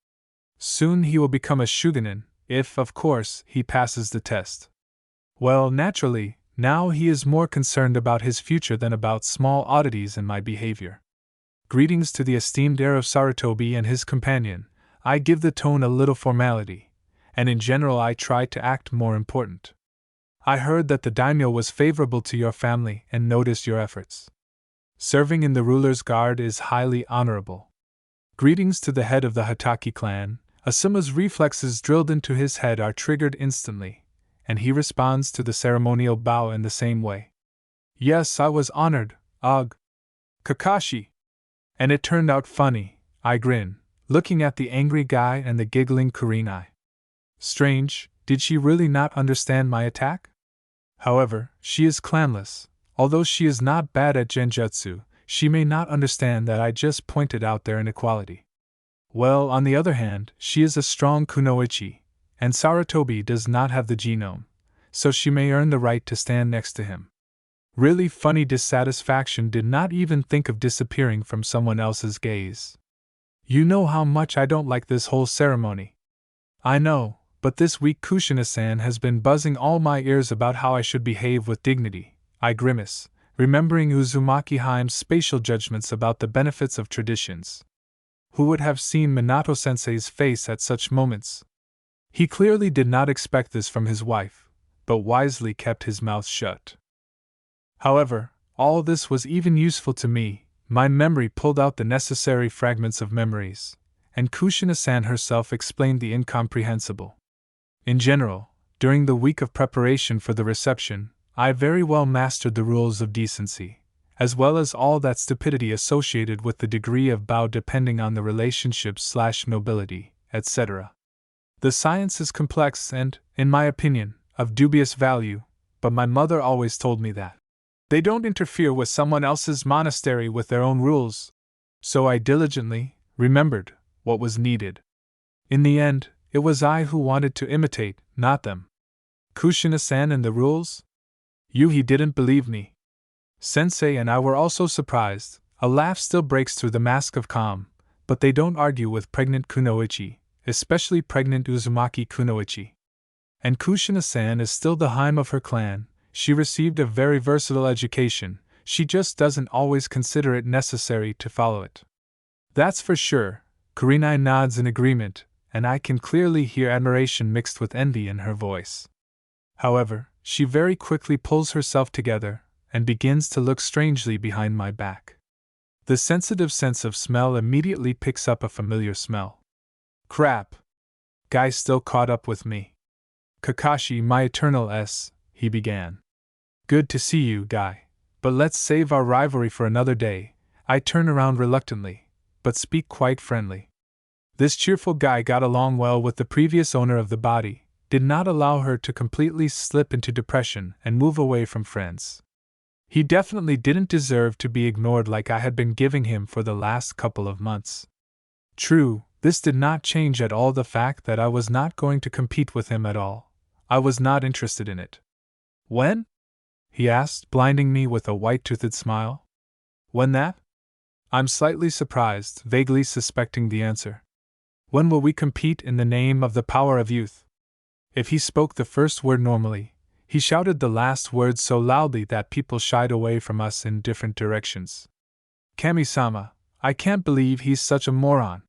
Soon he will become a shugenin, if, of course, he passes the test. Well, naturally, now he is more concerned about his future than about small oddities in my behavior. Greetings to the esteemed heir of Sarutobi and his companion. I give the tone a little formality, and in general I try to act more important. I heard that the daimyo was favorable to your family and noticed your efforts. Serving in the ruler's guard is highly honorable. Greetings to the head of the Hataki clan. Asuma's reflexes drilled into his head are triggered instantly, and he responds to the ceremonial bow in the same way. Yes, I was honored, Ugh. Kakashi. And it turned out funny, I grin, looking at the angry guy and the giggling Kurinai. Strange, did she really not understand my attack? However, she is clanless. Although she is not bad at genjutsu, she may not understand that I just pointed out their inequality. Well, on the other hand, she is a strong kunoichi, and Sarutobi does not have the genome, so she may earn the right to stand next to him. Really funny dissatisfaction did not even think of disappearing from someone else's gaze. You know how much I don't like this whole ceremony. I know, but this week Kushina-san has been buzzing all my ears about how I should behave with dignity. I grimace, remembering Uzumaki Haim's spatial judgments about the benefits of traditions. Who would have seen Minato-sensei's face at such moments? He clearly did not expect this from his wife, but wisely kept his mouth shut. However, all this was even useful to me. My memory pulled out the necessary fragments of memories, and Kushina-san herself explained the incomprehensible. In general, during the week of preparation for the reception, I very well mastered the rules of decency, as well as all that stupidity associated with the degree of bow depending on the relationship/nobility, etc. The science is complex and, in my opinion, of dubious value, but my mother always told me that they don't interfere with someone else's monastery with their own rules. So I diligently remembered what was needed. In the end, it was I who wanted to imitate, not them. Kushina-san and the rules? Yuhi didn't believe me. Sensei and I were also surprised. A laugh still breaks through the mask of calm, but they don't argue with pregnant kunoichi, especially pregnant Uzumaki kunoichi. And Kushina-san is still the Haim of her clan. She received a very versatile education, she just doesn't always consider it necessary to follow it. That's for sure. Kurinai nods in agreement, and I can clearly hear admiration mixed with envy in her voice. However, she very quickly pulls herself together and begins to look strangely behind my back. The sensitive sense of smell immediately picks up a familiar smell. Crap! Guy still caught up with me. Kakashi, my eternal S, he began. Good to see you, Guy. But let's save our rivalry for another day. I turn around reluctantly, but speak quite friendly. This cheerful Guy got along well with the previous owner of the body, did not allow her to completely slip into depression and move away from friends. He definitely didn't deserve to be ignored like I had been giving him for the last couple of months. True, this did not change at all the fact that I was not going to compete with him at all. I was not interested in it. When? He asked, blinding me with a white-toothed smile. When that? I'm slightly surprised, vaguely suspecting the answer. When will we compete in the name of the power of youth? If he spoke the first word normally, he shouted the last word so loudly that people shied away from us in different directions. Kami-sama, I can't believe he's such a moron.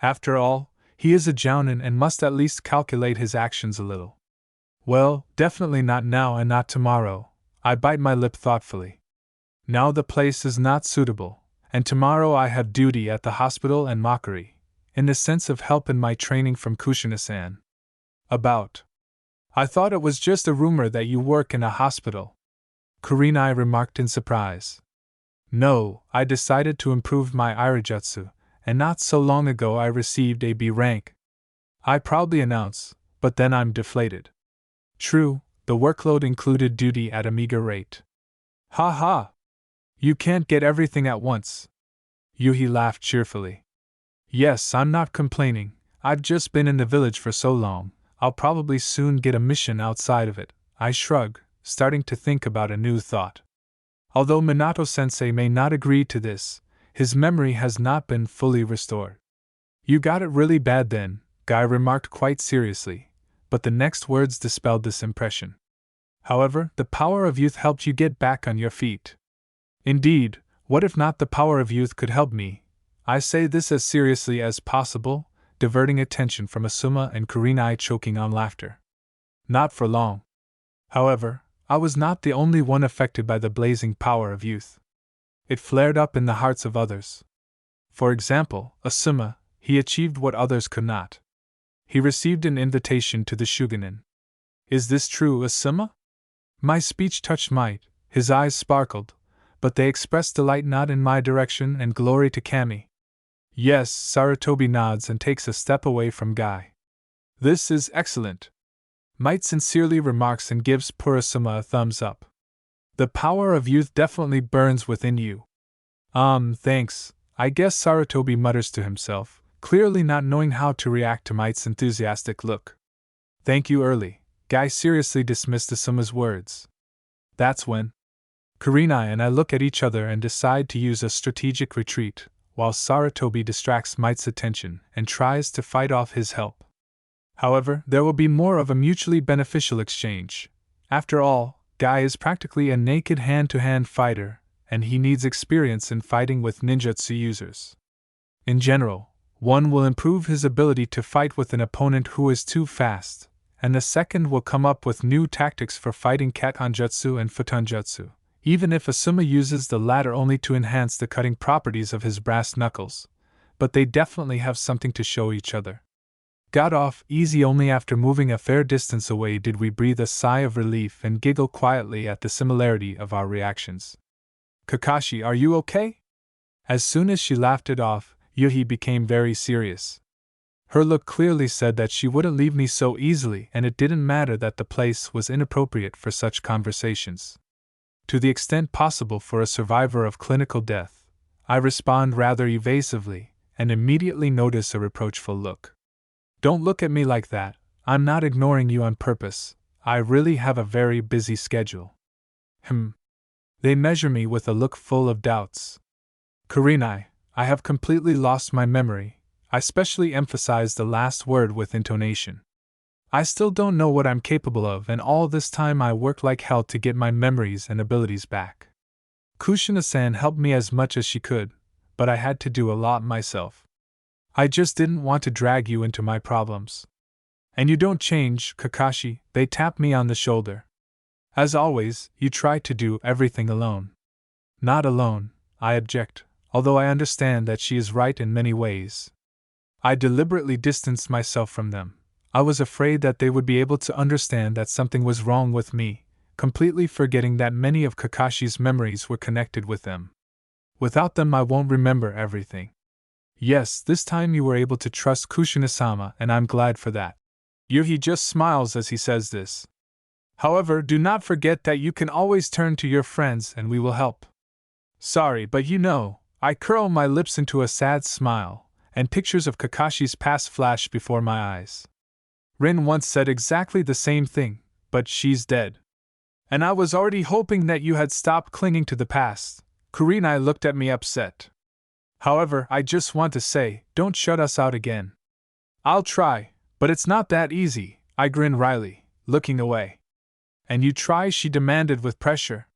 After all, he is a jounin and must at least calculate his actions a little. Well, definitely not now and not tomorrow. I bite my lip thoughtfully. Now the place is not suitable, and tomorrow I have duty at the hospital and mockery, in the sense of help in my training from Kushina-san. About. I thought it was just a rumor that you work in a hospital. Kurinai remarked in surprise. No, I decided to improve my irijutsu, and not so long ago I received a B rank. I proudly announce, but then I'm deflated. True, the workload included duty at a meager rate. Ha ha! You can't get everything at once. Yuhi laughed cheerfully. Yes, I'm not complaining. I've just been in the village for so long, I'll probably soon get a mission outside of it. I shrug, starting to think about a new thought. Although Minato-sensei may not agree to this, his memory has not been fully restored. You got it really bad then, Guy remarked quite seriously, but the next words dispelled this impression. However, the power of youth helped you get back on your feet. Indeed, what if not the power of youth could help me? I say this as seriously as possible, diverting attention from Asuma and Kurinai choking on laughter. Not for long. However, I was not the only one affected by the blazing power of youth. It flared up in the hearts of others. For example, Asuma, he achieved what others could not. he received an invitation to the Shugenin. Is this true, Asuma? My speech touched Might, his eyes sparkled, but they expressed delight not in my direction and glory to Kami. Yes, Sarutobi nods and takes a step away from Guy. This is excellent. Might sincerely remarks and gives poor Asuma a thumbs up. The power of youth definitely burns within you. Thanks, I guess Sarutobi mutters to himself, clearly not knowing how to react to Might's enthusiastic look. Thank you early, Guy seriously dismissed Asuma's words. That's when Kushina and I look at each other and decide to use a strategic retreat, while Sarutobi distracts Might's attention and tries to fight off his help. However, there will be more of a mutually beneficial exchange. After all, Guy is practically a naked hand-to-hand fighter, and he needs experience in fighting with ninjutsu users. In general, one will improve his ability to fight with an opponent who is too fast, and the second will come up with new tactics for fighting katanjutsu and futonjutsu, even if Asuma uses the latter only to enhance the cutting properties of his brass knuckles, but they definitely have something to show each other. Got off easy only after moving a fair distance away did we breathe a sigh of relief and giggle quietly at the similarity of our reactions. Kakashi, are you okay? As soon as she laughed it off, Yuhi became very serious. Her look clearly said that she wouldn't leave me so easily, and it didn't matter that the place was inappropriate for such conversations. To the extent possible for a survivor of clinical death, I respond rather evasively, and immediately notice a reproachful look. Don't look at me like that, I'm not ignoring you on purpose, I really have a very busy schedule. They measure me with a look full of doubts. Kushina, I have completely lost my memory, I specially emphasize the last word with intonation. I still don't know what I'm capable of, and all this time I work like hell to get my memories and abilities back. Kushina-san helped me as much as she could, but I had to do a lot myself. I just didn't want to drag you into my problems. And you don't change, Kakashi, they tap me on the shoulder. As always, you try to do everything alone. Not alone, I object, although I understand that she is right in many ways. I deliberately distanced myself from them. I was afraid that they would be able to understand that something was wrong with me, completely forgetting that many of Kakashi's memories were connected with them. Without them I won't remember everything. Yes, this time you were able to trust Kushina-sama, and I'm glad for that. Yuhi just smiles as he says this. However, do not forget that you can always turn to your friends and we will help. Sorry, but I curl my lips into a sad smile, and pictures of Kakashi's past flash before my eyes. Rin once said exactly the same thing, but she's dead. And I was already hoping that you had stopped clinging to the past. Kushina looked at me upset. However, I just want to say, don't shut us out again. I'll try, but it's not that easy, I grinned wryly, looking away. And you try, she demanded with pressure.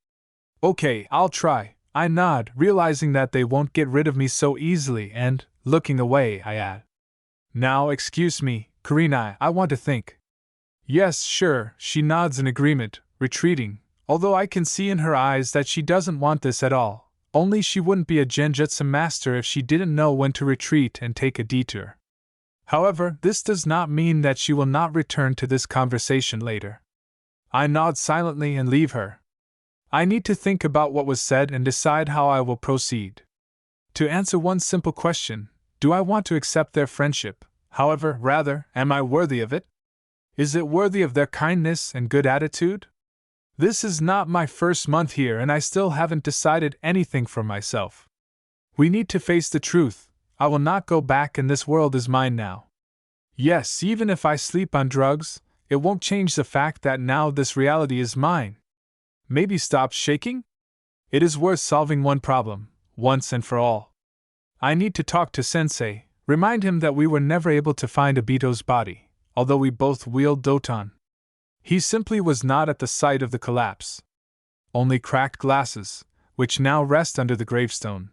Okay, I'll try, I nod, realizing that they won't get rid of me so easily, and, looking away, I add. Now, excuse me, Kushina, I want to think. Yes, sure, she nods in agreement, retreating, although I can see in her eyes that she doesn't want this at all. Only she wouldn't be a genjutsu master if she didn't know when to retreat and take a detour. However, this does not mean that she will not return to this conversation later. I nod silently and leave her. I need to think about what was said and decide how I will proceed. To answer one simple question, do I want to accept their friendship? However, rather, am I worthy of it? Is it worthy of their kindness and good attitude? This is not my first month here and I still haven't decided anything for myself. We need to face the truth, I will not go back and this world is mine now. Yes, even if I sleep on drugs, it won't change the fact that now this reality is mine. Maybe stop shaking? It is worth solving one problem, once and for all. I need to talk to Sensei, remind him that we were never able to find Obito's body, although we both wield Doton. He simply was not at the site of the collapse. Only cracked glasses, which now rest under the gravestone.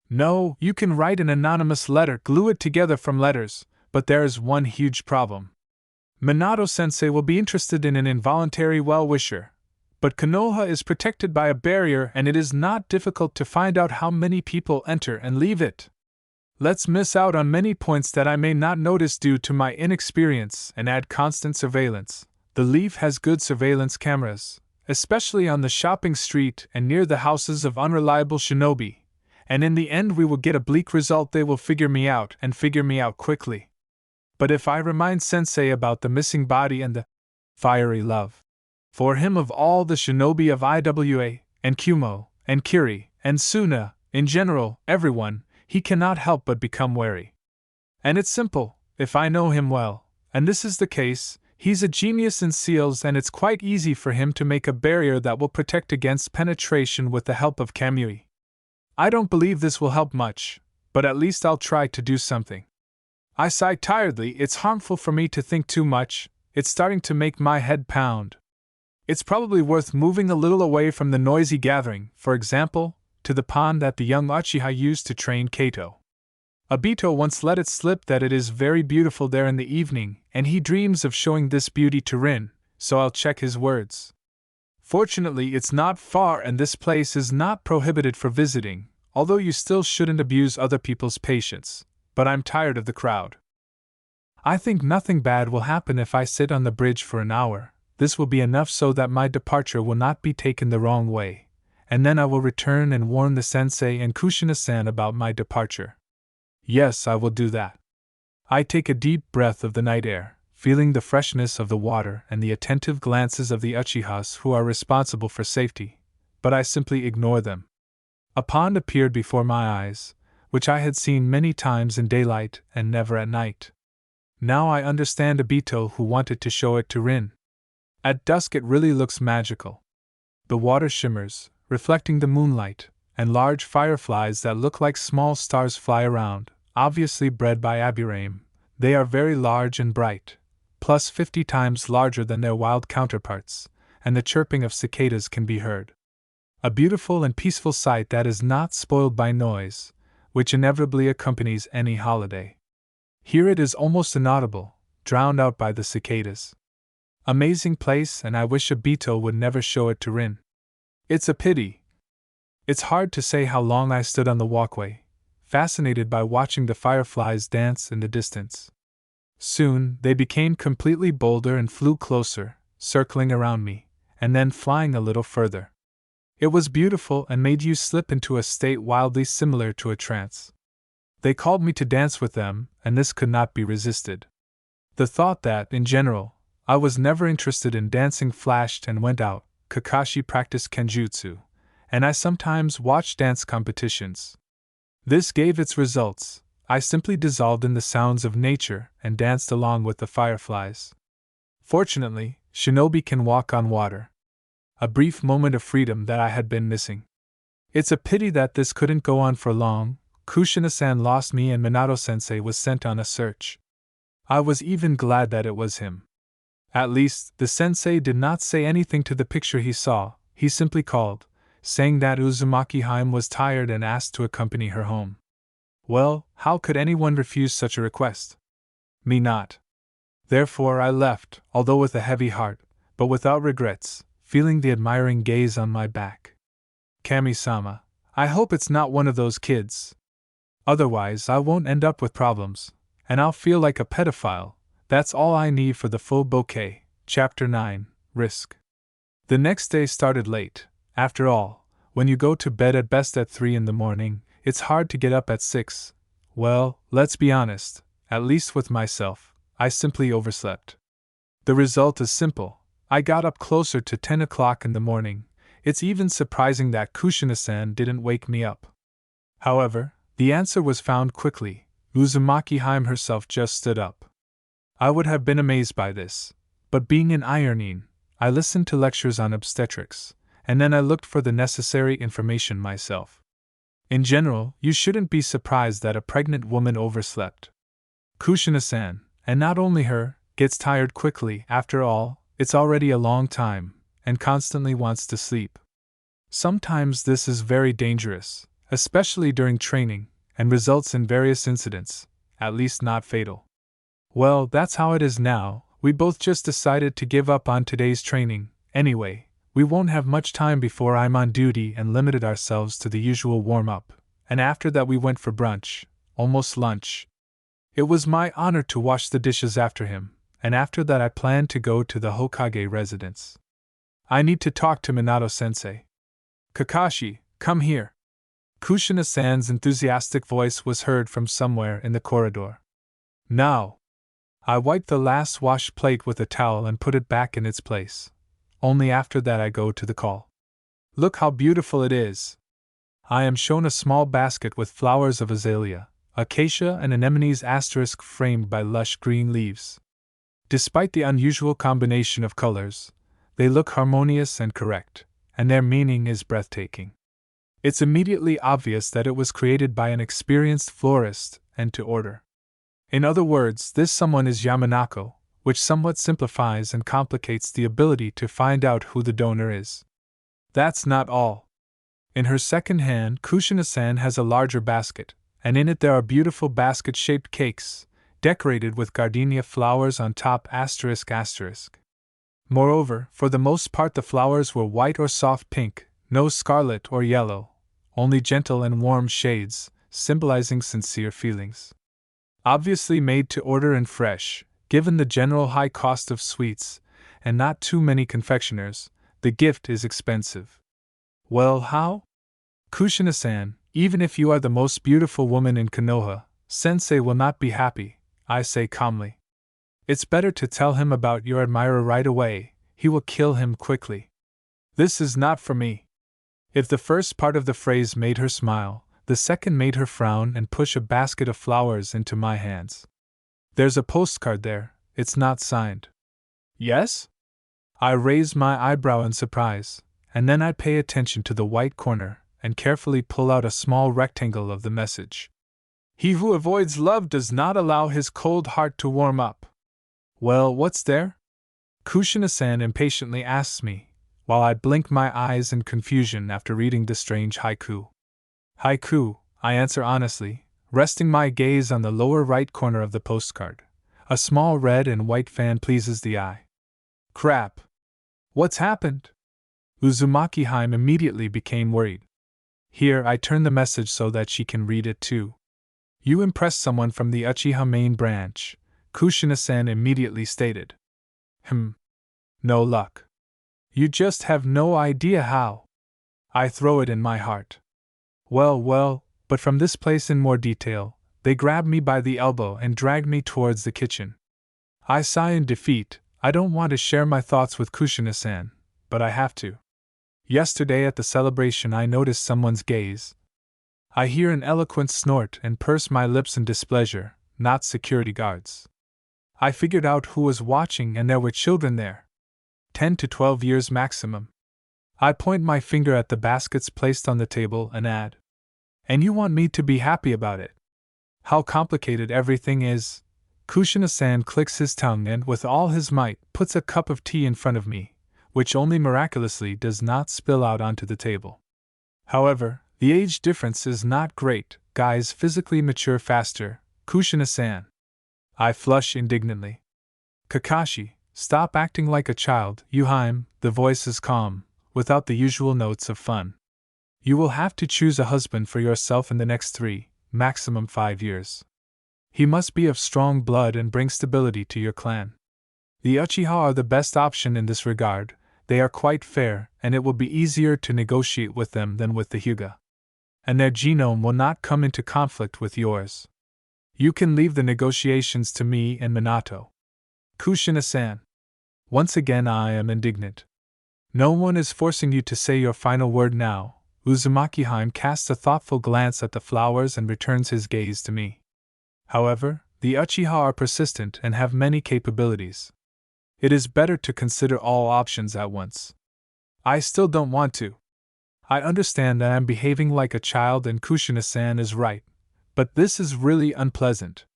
No, you can write an anonymous letter, glue it together from letters, but there is one huge problem. Minato-sensei will be interested in an involuntary well-wisher, but Konoha is protected by a barrier and it is not difficult to find out how many people enter and leave it. Let's miss out on many points that I may not notice due to my inexperience and add constant surveillance. The Leaf has good surveillance cameras, especially on the shopping street and near the houses of unreliable shinobi, and in the end we will get a bleak result. They will figure me out and figure me out quickly. But if I remind Sensei about the missing body and the fiery love for him of all the shinobi of Iwa and Kumo and Kiri and Suna, in general, everyone, he cannot help but become wary. And it's simple, if I know him well, and this is the case, he's a genius in seals and it's quite easy for him to make a barrier that will protect against penetration with the help of Kamui. I don't believe this will help much, but at least I'll try to do something. I sigh tiredly. It's harmful for me to think too much, it's starting to make my head pound. It's probably worth moving a little away from the noisy gathering, for example, to the pond that the young Uchiha used to train Kato. Obito once let it slip that it is very beautiful there in the evening, and he dreams of showing this beauty to Rin, so I'll check his words. Fortunately, it's not far and this place is not prohibited for visiting, although you still shouldn't abuse other people's patience, but I'm tired of the crowd. I think nothing bad will happen if I sit on the bridge for an hour. This will be enough so that my departure will not be taken the wrong way, and then I will return and warn the sensei and Kushina-san about my departure. Yes, I will do that. I take a deep breath of the night air, feeling the freshness of the water and the attentive glances of the Uchihas who are responsible for safety, but I simply ignore them. A pond appeared before my eyes, which I had seen many times in daylight and never at night. Now I understand Obito who wanted to show it to Rin. At dusk it really looks magical. The water shimmers, reflecting the moonlight, and large fireflies that look like small stars fly around, obviously bred by Aburame. They are very large and bright, plus 50 times larger than their wild counterparts, and the chirping of cicadas can be heard. A beautiful and peaceful sight that is not spoiled by noise, which inevitably accompanies any holiday. Here it is almost inaudible, drowned out by the cicadas. Amazing place, and I wish Obito would never show it to Rin. It's a pity. It's hard to say how long I stood on the walkway, fascinated by watching the fireflies dance in the distance. Soon, they became completely bolder and flew closer, circling around me, and then flying a little further. It was beautiful and made you slip into a state wildly similar to a trance. They called me to dance with them, and this could not be resisted. The thought that, in general, I was never interested in dancing flashed and went out. Kakashi practiced kenjutsu, and I sometimes watched dance competitions. This gave its results. I simply dissolved in the sounds of nature and danced along with the fireflies. Fortunately, shinobi can walk on water. A brief moment of freedom that I had been missing. It's a pity that this couldn't go on for long. Kushina-san lost me and Minato-sensei was sent on a search. I was even glad that it was him. At least, the sensei did not say anything to the picture he saw. He simply called, saying that Uzumaki was tired and asked to accompany her home. Well, how could anyone refuse such a request? Me not. Therefore I left, although with a heavy heart, but without regrets, feeling the admiring gaze on my back. Kami-sama, I hope it's not one of those kids. Otherwise I won't end up with problems, and I'll feel like a pedophile. That's all I need for the full bouquet. Chapter 9, Risk. The next day started late. After all, when you go to bed at best at 3 in the morning, it's hard to get up at 6. Well, let's be honest, at least with myself, I simply overslept. The result is simple. I got up closer to 10 o'clock in the morning. It's even surprising that Kushina-san didn't wake me up. However, the answer was found quickly. Uzumaki herself just stood up. I would have been amazed by this, but being an ironing, I listened to lectures on obstetrics, and then I looked for the necessary information myself. In general, you shouldn't be surprised that a pregnant woman overslept. Kushina-san, and not only her, gets tired quickly. After all, it's already a long time, and constantly wants to sleep. Sometimes this is very dangerous, especially during training, and results in various incidents, at least not fatal. Well, that's how it is now. We both just decided to give up on today's training. Anyway, we won't have much time before I'm on duty and limited ourselves to the usual warm-up, and after that we went for brunch. almost lunch. It was my honor to wash the dishes after him, and after that I planned to go to the Hokage residence. I need to talk to Minato-sensei. Kakashi, come here. Kushina-san's enthusiastic voice was heard from somewhere in the corridor. Now. I wiped the last washed plate with a towel and put it back in its place. Only after that I go to the call. Look how beautiful it is. I am shown a small basket with flowers of azalea, acacia and anemones * framed by lush green leaves. Despite the unusual combination of colors, they look harmonious and correct, and their meaning is breathtaking. It's immediately obvious that it was created by an experienced florist and to order. In other words, this someone is Yamanako, which somewhat simplifies and complicates the ability to find out who the donor is. That's not all. In her second hand, Kushina-san has a larger basket, and in it there are beautiful basket-shaped cakes, decorated with gardenia flowers on top ***. Moreover, for the most part the flowers were white or soft pink, no scarlet or yellow, only gentle and warm shades, symbolizing sincere feelings. Obviously made to order and fresh, given the general high cost of sweets, and not too many confectioners, the gift is expensive. Well, how? Kushina-san, even if you are the most beautiful woman in Konoha, Sensei will not be happy, I say calmly. It's better to tell him about your admirer right away, he will kill him quickly. This is not for me. If the first part of the phrase made her smile, the second made her frown and push a basket of flowers into my hands. There's a postcard there, it's not signed. Yes? I raise my eyebrow in surprise, and then I pay attention to the white corner and carefully pull out a small rectangle of the message. He who avoids love does not allow his cold heart to warm up. Well, what's there? Kushina-san impatiently asks me, while I blink my eyes in confusion after reading the strange haiku. Haiku, I answer honestly, resting my gaze on the lower right corner of the postcard. A small red and white fan pleases the eye. Crap! What's happened? Uzumaki immediately became worried. Here, I turn the message so that she can read it too. You impressed someone from the Uchiha main branch, Kushina-san immediately stated. No luck. You just have no idea how. I throw it in my heart. Well, but from this place in more detail, they grab me by the elbow and drag me towards the kitchen. I sigh in defeat. I don't want to share my thoughts with Kushina-san, but I have to. Yesterday at the celebration I noticed someone's gaze. I hear an eloquent snort and purse my lips in displeasure, not security guards. I figured out who was watching and there were children there. 10 to 12 years maximum. I point my finger at the baskets placed on the table and add. And you want me to be happy about it? How complicated everything is. Kushina-san clicks his tongue and with all his might puts a cup of tea in front of me, which only miraculously does not spill out onto the table. However, the age difference is not great, guys physically mature faster, Kushina-san. I flush indignantly. Kakashi, stop acting like a child, the voice is calm, without the usual notes of fun. You will have to choose a husband for yourself in the next 3, maximum 5 years. He must be of strong blood and bring stability to your clan. The Uchiha are the best option in this regard, they are quite fair, and it will be easier to negotiate with them than with the Hyuga. And their genome will not come into conflict with yours. You can leave the negotiations to me and Minato. Kushina-san. Once again I am indignant. No one is forcing you to say your final word now. Uzumaki casts a thoughtful glance at the flowers and returns his gaze to me. However, the Uchiha are persistent and have many capabilities. It is better to consider all options at once. I still don't want to. I understand that I'm behaving like a child and Kushina-san is right, but this is really unpleasant.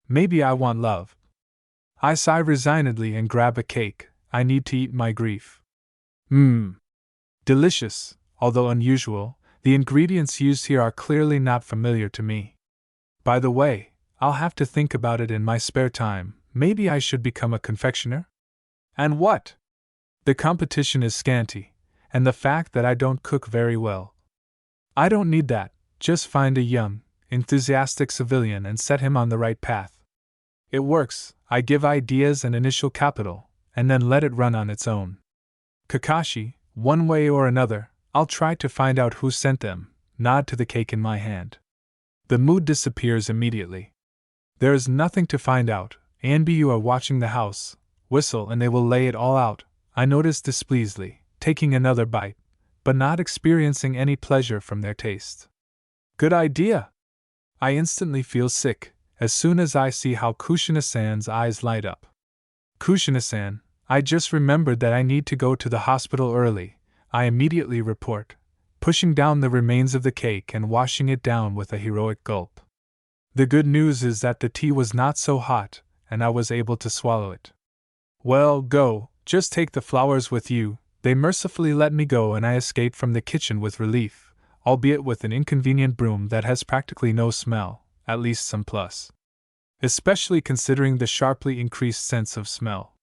Maybe I want love. I sigh resignedly and grab a cake. I need to eat my grief. Delicious, although unusual, the ingredients used here are clearly not familiar to me. By the way, I'll have to think about it in my spare time. Maybe I should become a confectioner? And what? The competition is scanty, and the fact that I don't cook very well. I don't need that, just find a young, enthusiastic civilian and set him on the right path. It works. I give ideas and initial capital, and then let it run on its own. Kakashi, one way or another, I'll try to find out who sent them. Nod to the cake in my hand. The mood disappears immediately. There is nothing to find out. You are watching the house. Whistle and they will lay it all out, I noticed displeasedly, taking another bite, but not experiencing any pleasure from their taste. Good idea! I instantly feel sick, as soon as I see how Kushina-san's eyes light up. Kushina-san, I just remembered that I need to go to the hospital early, I immediately report, pushing down the remains of the cake and washing it down with a heroic gulp. The good news is that the tea was not so hot, and I was able to swallow it. Well, go, just take the flowers with you. They mercifully let me go and I escaped from the kitchen with relief, albeit with an inconvenient broom that has practically no smell, at least some plus. Especially considering the sharply increased sense of smell.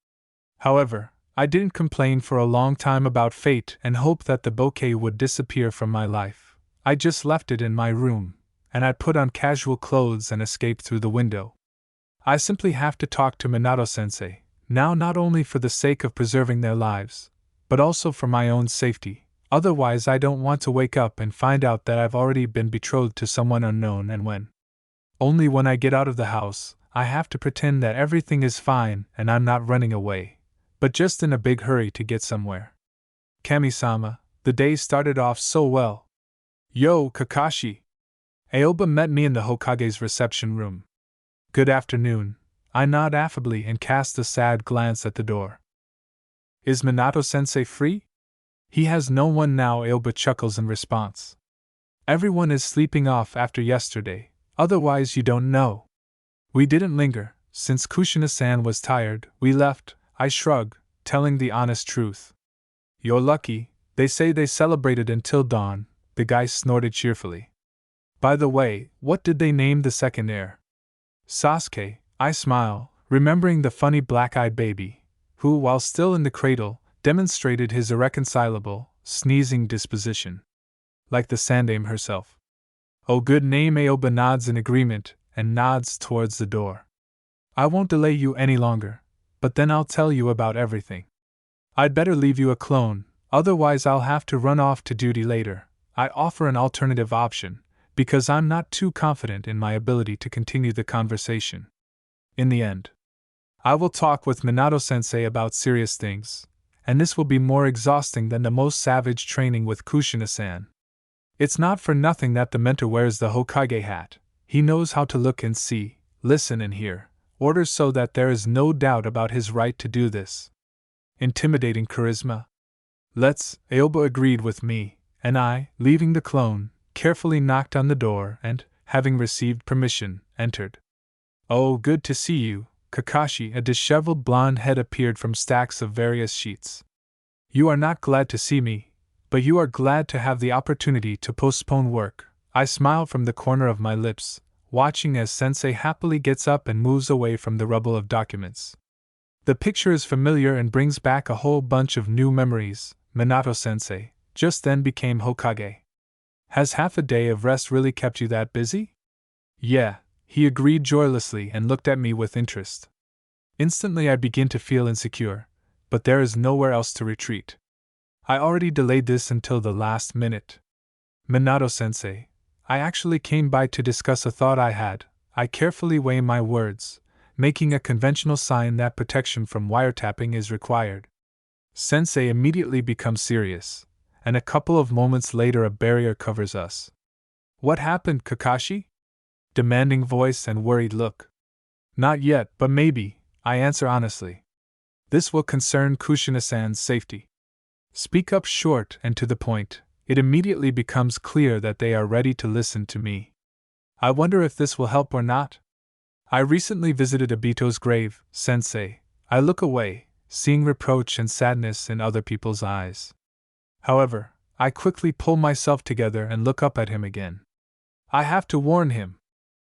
However, I didn't complain for a long time about fate and hoped that the bouquet would disappear from my life. I just left it in my room, and I put on casual clothes and escaped through the window. I simply have to talk to Minato-sensei, now not only for the sake of preserving their lives, but also for my own safety, otherwise I don't want to wake up and find out that I've already been betrothed to someone unknown and only when I get out of the house, I have to pretend that everything is fine and I'm not running away, but just in a big hurry to get somewhere. Kami-sama, the day started off so well. Yo, Kakashi! Aoba met me in the Hokage's reception room. Good afternoon, I nod affably and cast a sad glance at the door. Is Minato-sensei free? He has no one now, Aoba chuckles in response. Everyone is sleeping off after yesterday, otherwise you don't know. We didn't linger, since Kushina-san was tired, we left, I shrug, telling the honest truth. You're lucky, they say they celebrated until dawn, the guy snorted cheerfully. By the way, what did they name the second heir? Sasuke, I smile, remembering the funny black-eyed baby, who, while still in the cradle, demonstrated his irreconcilable, sneezing disposition. Like the Sandaime herself. Oh, good name, Aoba nods in agreement, and nods towards the door. I won't delay you any longer, but then I'll tell you about everything. I'd better leave you a clone, otherwise I'll have to run off to duty later. I offer an alternative option, because I'm not too confident in my ability to continue the conversation. In the end, I will talk with Minato-sensei about serious things, and this will be more exhausting than the most savage training with Kushina-san. It's not for nothing that the mentor wears the Hokage hat. He knows how to look and see, listen and hear, orders so that there is no doubt about his right to do this. Intimidating charisma. Let's, Aoba agreed with me, and I, leaving the clone, carefully knocked on the door and, having received permission, entered. Oh, good to see you, Kakashi. A disheveled blonde head appeared from stacks of various sheets. You are not glad to see me, but you are glad to have the opportunity to postpone work. I smile from the corner of my lips, watching as Sensei happily gets up and moves away from the rubble of documents. The picture is familiar and brings back a whole bunch of new memories. Minato-sensei just then became Hokage. Has half a day of rest really kept you that busy? Yeah, he agreed joylessly and looked at me with interest. Instantly I begin to feel insecure, but there is nowhere else to retreat. I already delayed this until the last minute. Minato-sensei, I actually came by to discuss a thought I had. I carefully weigh my words, making a conventional sign that protection from wiretapping is required. Sensei immediately becomes serious, and a couple of moments later a barrier covers us. What happened, Kakashi? Demanding voice and worried look. Not yet, but maybe, I answer honestly. This will concern Kushina-san's safety. Speak up short and to the point. It immediately becomes clear that they are ready to listen to me. I wonder if this will help or not. I recently visited Obito's grave, Sensei. I look away, seeing reproach and sadness in other people's eyes. However, I quickly pull myself together and look up at him again. I have to warn him.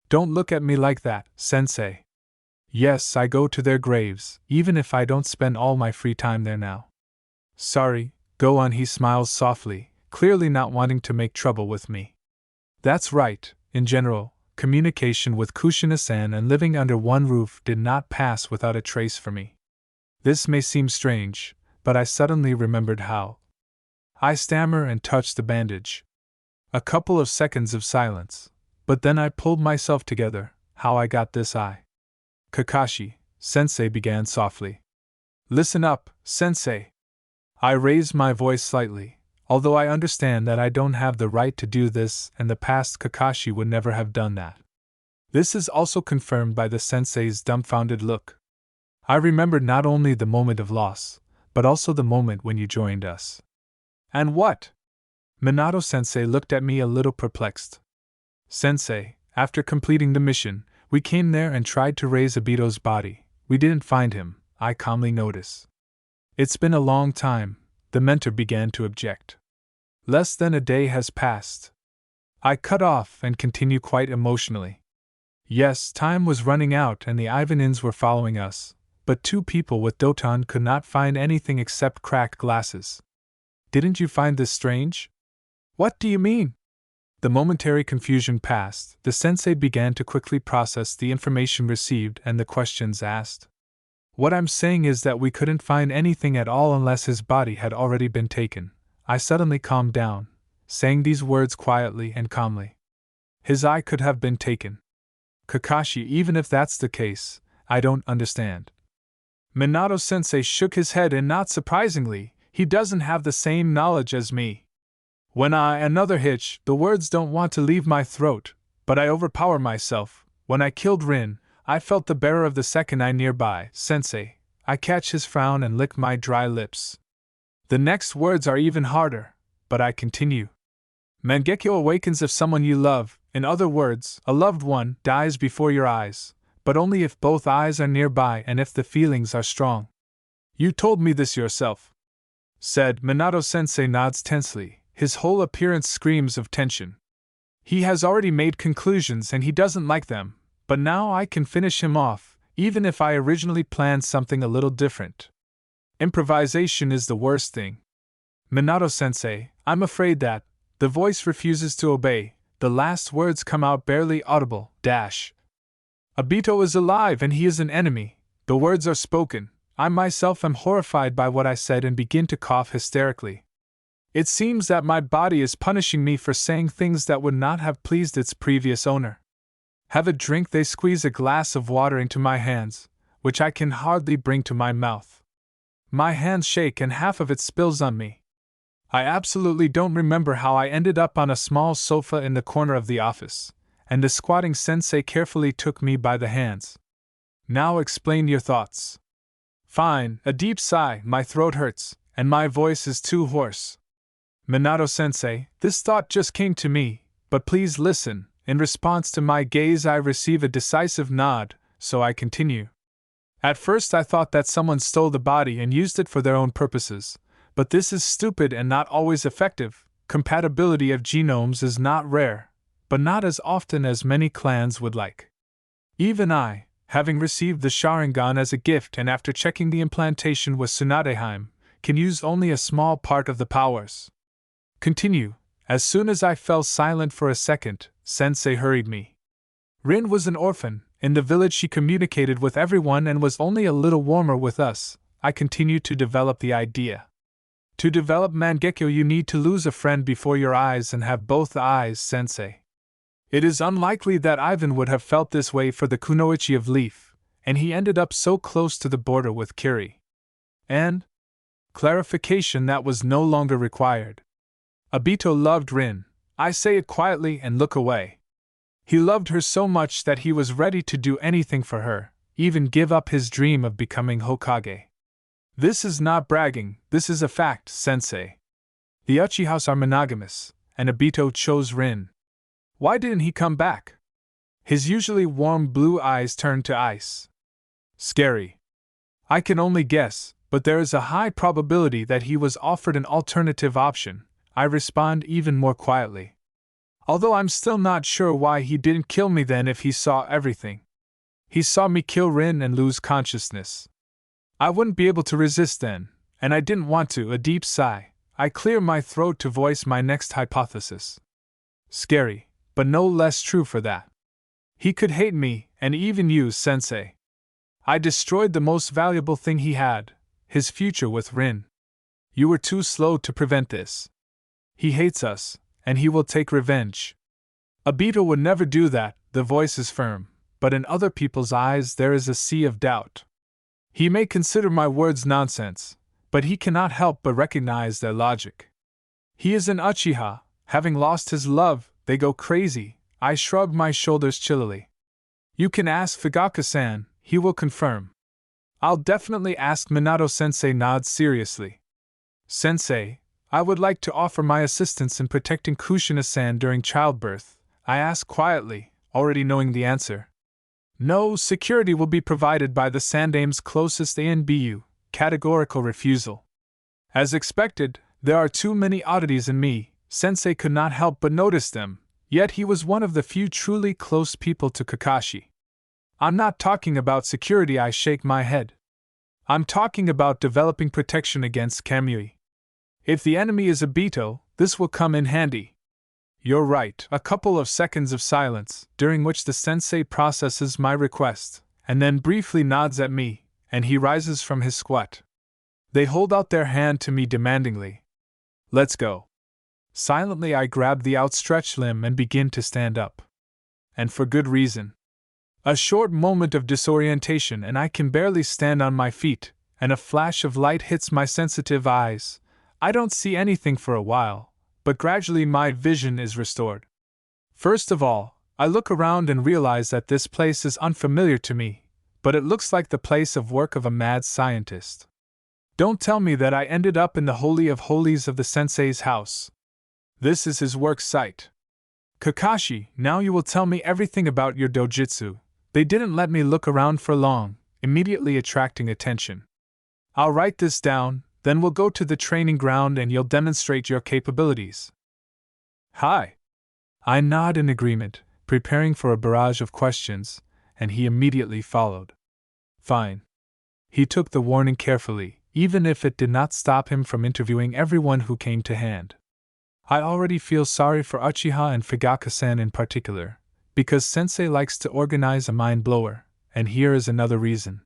Don't look at me like that, Sensei. Yes, I go to their graves, even if I don't spend all my free time there now. Sorry, go on, he smiles softly, clearly not wanting to make trouble with me. That's right, in general, communication with Kushina-san and living under one roof did not pass without a trace for me. This may seem strange, but I suddenly remembered how. I stammer and touch the bandage. A couple of seconds of silence, but then I pulled myself together. How I got this eye. Kakashi, sensei began softly. Listen up, sensei. I raised my voice slightly, although I understand that I don't have the right to do this and the past Kakashi would never have done that. This is also confirmed by the sensei's dumbfounded look. I remembered not only the moment of loss, but also the moment when you joined us. And what? Minato-sensei looked at me a little perplexed. Sensei, after completing the mission, we came there and tried to raise Obito's body. We didn't find him, I calmly notice. It's been a long time, the mentor began to object. Less than a day has passed. I cut off and continue quite emotionally. Yes, time was running out and the Ivanins were following us, but 2 people with Doton could not find anything except cracked glasses. Didn't you find this strange? What do you mean? The momentary confusion passed, the sensei began to quickly process the information received and the questions asked. What I'm saying is that we couldn't find anything at all unless his body had already been taken. I suddenly calmed down, saying these words quietly and calmly. His eye could have been taken. Kakashi, even if that's the case, I don't understand. Minato-sensei shook his head and not surprisingly, he doesn't have the same knowledge as me. When another hitch, the words don't want to leave my throat, but I overpower myself. When I killed Rin, I felt the bearer of the second eye nearby. Sensei, I catch his frown and lick my dry lips. The next words are even harder, but I continue. Mangekyo awakens if someone you love, in other words, a loved one, dies before your eyes, but only if both eyes are nearby and if the feelings are strong. You told me this yourself, said. Minato-sensei nods tensely, his whole appearance screams of tension. He has already made conclusions and he doesn't like them, but now I can finish him off, even if I originally planned something a little different. Improvisation is the worst thing. Minato-sensei, I'm afraid that. The voice refuses to obey, the last words come out barely audible. Obito is alive and he is an enemy. The words are spoken. I myself am horrified by what I said and begin to cough hysterically. It seems that my body is punishing me for saying things that would not have pleased its previous owner. Have a drink. They squeeze a glass of water into my hands, which I can hardly bring to my mouth. My hands shake and half of it spills on me. I absolutely don't remember how I ended up on a small sofa in the corner of the office, and the squatting sensei carefully took me by the hands. Now explain your thoughts. Fine, a deep sigh. My throat hurts, and my voice is too hoarse. Minato-sensei, this thought just came to me, but please listen. In response to my gaze I receive a decisive nod, so I continue. At first I thought that someone stole the body and used it for their own purposes, but this is stupid and not always effective. Compatibility of genomes is not rare, but not as often as many clans would like. Even I, having received the Sharingan as a gift and after checking the implantation with Tsunadeheim, can use only a small part of the powers. Continue. As soon as I fell silent for a second, Sensei hurried me. Rin was an orphan. In the village she communicated with everyone and was only a little warmer with us. I continued to develop the idea. To develop Mangekyo you need to lose a friend before your eyes and have both eyes, Sensei. It is unlikely that Ivan would have felt this way for the kunoichi of Leaf, and he ended up so close to the border with Kiri. And? Clarification that was no longer required. Obito loved Rin. I say it quietly and look away. He loved her so much that he was ready to do anything for her, even give up his dream of becoming Hokage. This is not bragging, this is a fact, Sensei. The Uchihas are monogamous, and Obito chose Rin. Why didn't he come back? His usually warm blue eyes turned to ice. Scary. I can only guess, but there is a high probability that he was offered an alternative option. I respond even more quietly. Although I'm still not sure why he didn't kill me then if he saw everything. He saw me kill Rin and lose consciousness. I wouldn't be able to resist then, and I didn't want to. A deep sigh. I clear my throat to voice my next hypothesis. Scary, but no less true for that. He could hate me, and even you, sensei. I destroyed the most valuable thing he had, his future with Rin. You were too slow to prevent this. He hates us, and he will take revenge. Obito would never do that, the voice is firm, but in other people's eyes there is a sea of doubt. He may consider my words nonsense, but he cannot help but recognize their logic. He is an Uchiha, having lost his love, they go crazy. I shrug my shoulders chillily. You can ask Fugaku-san, he will confirm. I'll definitely ask Minato-sensei nods seriously. Sensei, I would like to offer my assistance in protecting Kushina-san during childbirth, I ask quietly, already knowing the answer. No, security will be provided by the Sandame's closest ANBU, categorical refusal. As expected, there are too many oddities in me, Sensei could not help but notice them, yet he was one of the few truly close people to Kakashi. I'm not talking about security, I shake my head. I'm talking about developing protection against Kamui. If the enemy is Obito, this will come in handy. You're right, a couple of seconds of silence, during which the sensei processes my request, and then briefly nods at me, and he rises from his squat. They hold out their hand to me demandingly. Let's go. Silently I grab the outstretched limb and begin to stand up. And for good reason. A short moment of disorientation and I can barely stand on my feet, and a flash of light hits my sensitive eyes. I don't see anything for a while, but gradually my vision is restored. First of all, I look around and realize that this place is unfamiliar to me, but it looks like the place of work of a mad scientist. Don't tell me that I ended up in the Holy of Holies of the sensei's house. This is his work site. Kakashi, now you will tell me everything about your dojutsu. They didn't let me look around for long, immediately attracting attention. I'll write this down, then we'll go to the training ground and you'll demonstrate your capabilities. Hi. I nod in agreement, preparing for a barrage of questions, and he immediately followed. Fine. He took the warning carefully, even if it did not stop him from interviewing everyone who came to hand. I already feel sorry for Uchiha and Fugaku-san in particular, because sensei likes to organize a mind-blower, and here is another reason.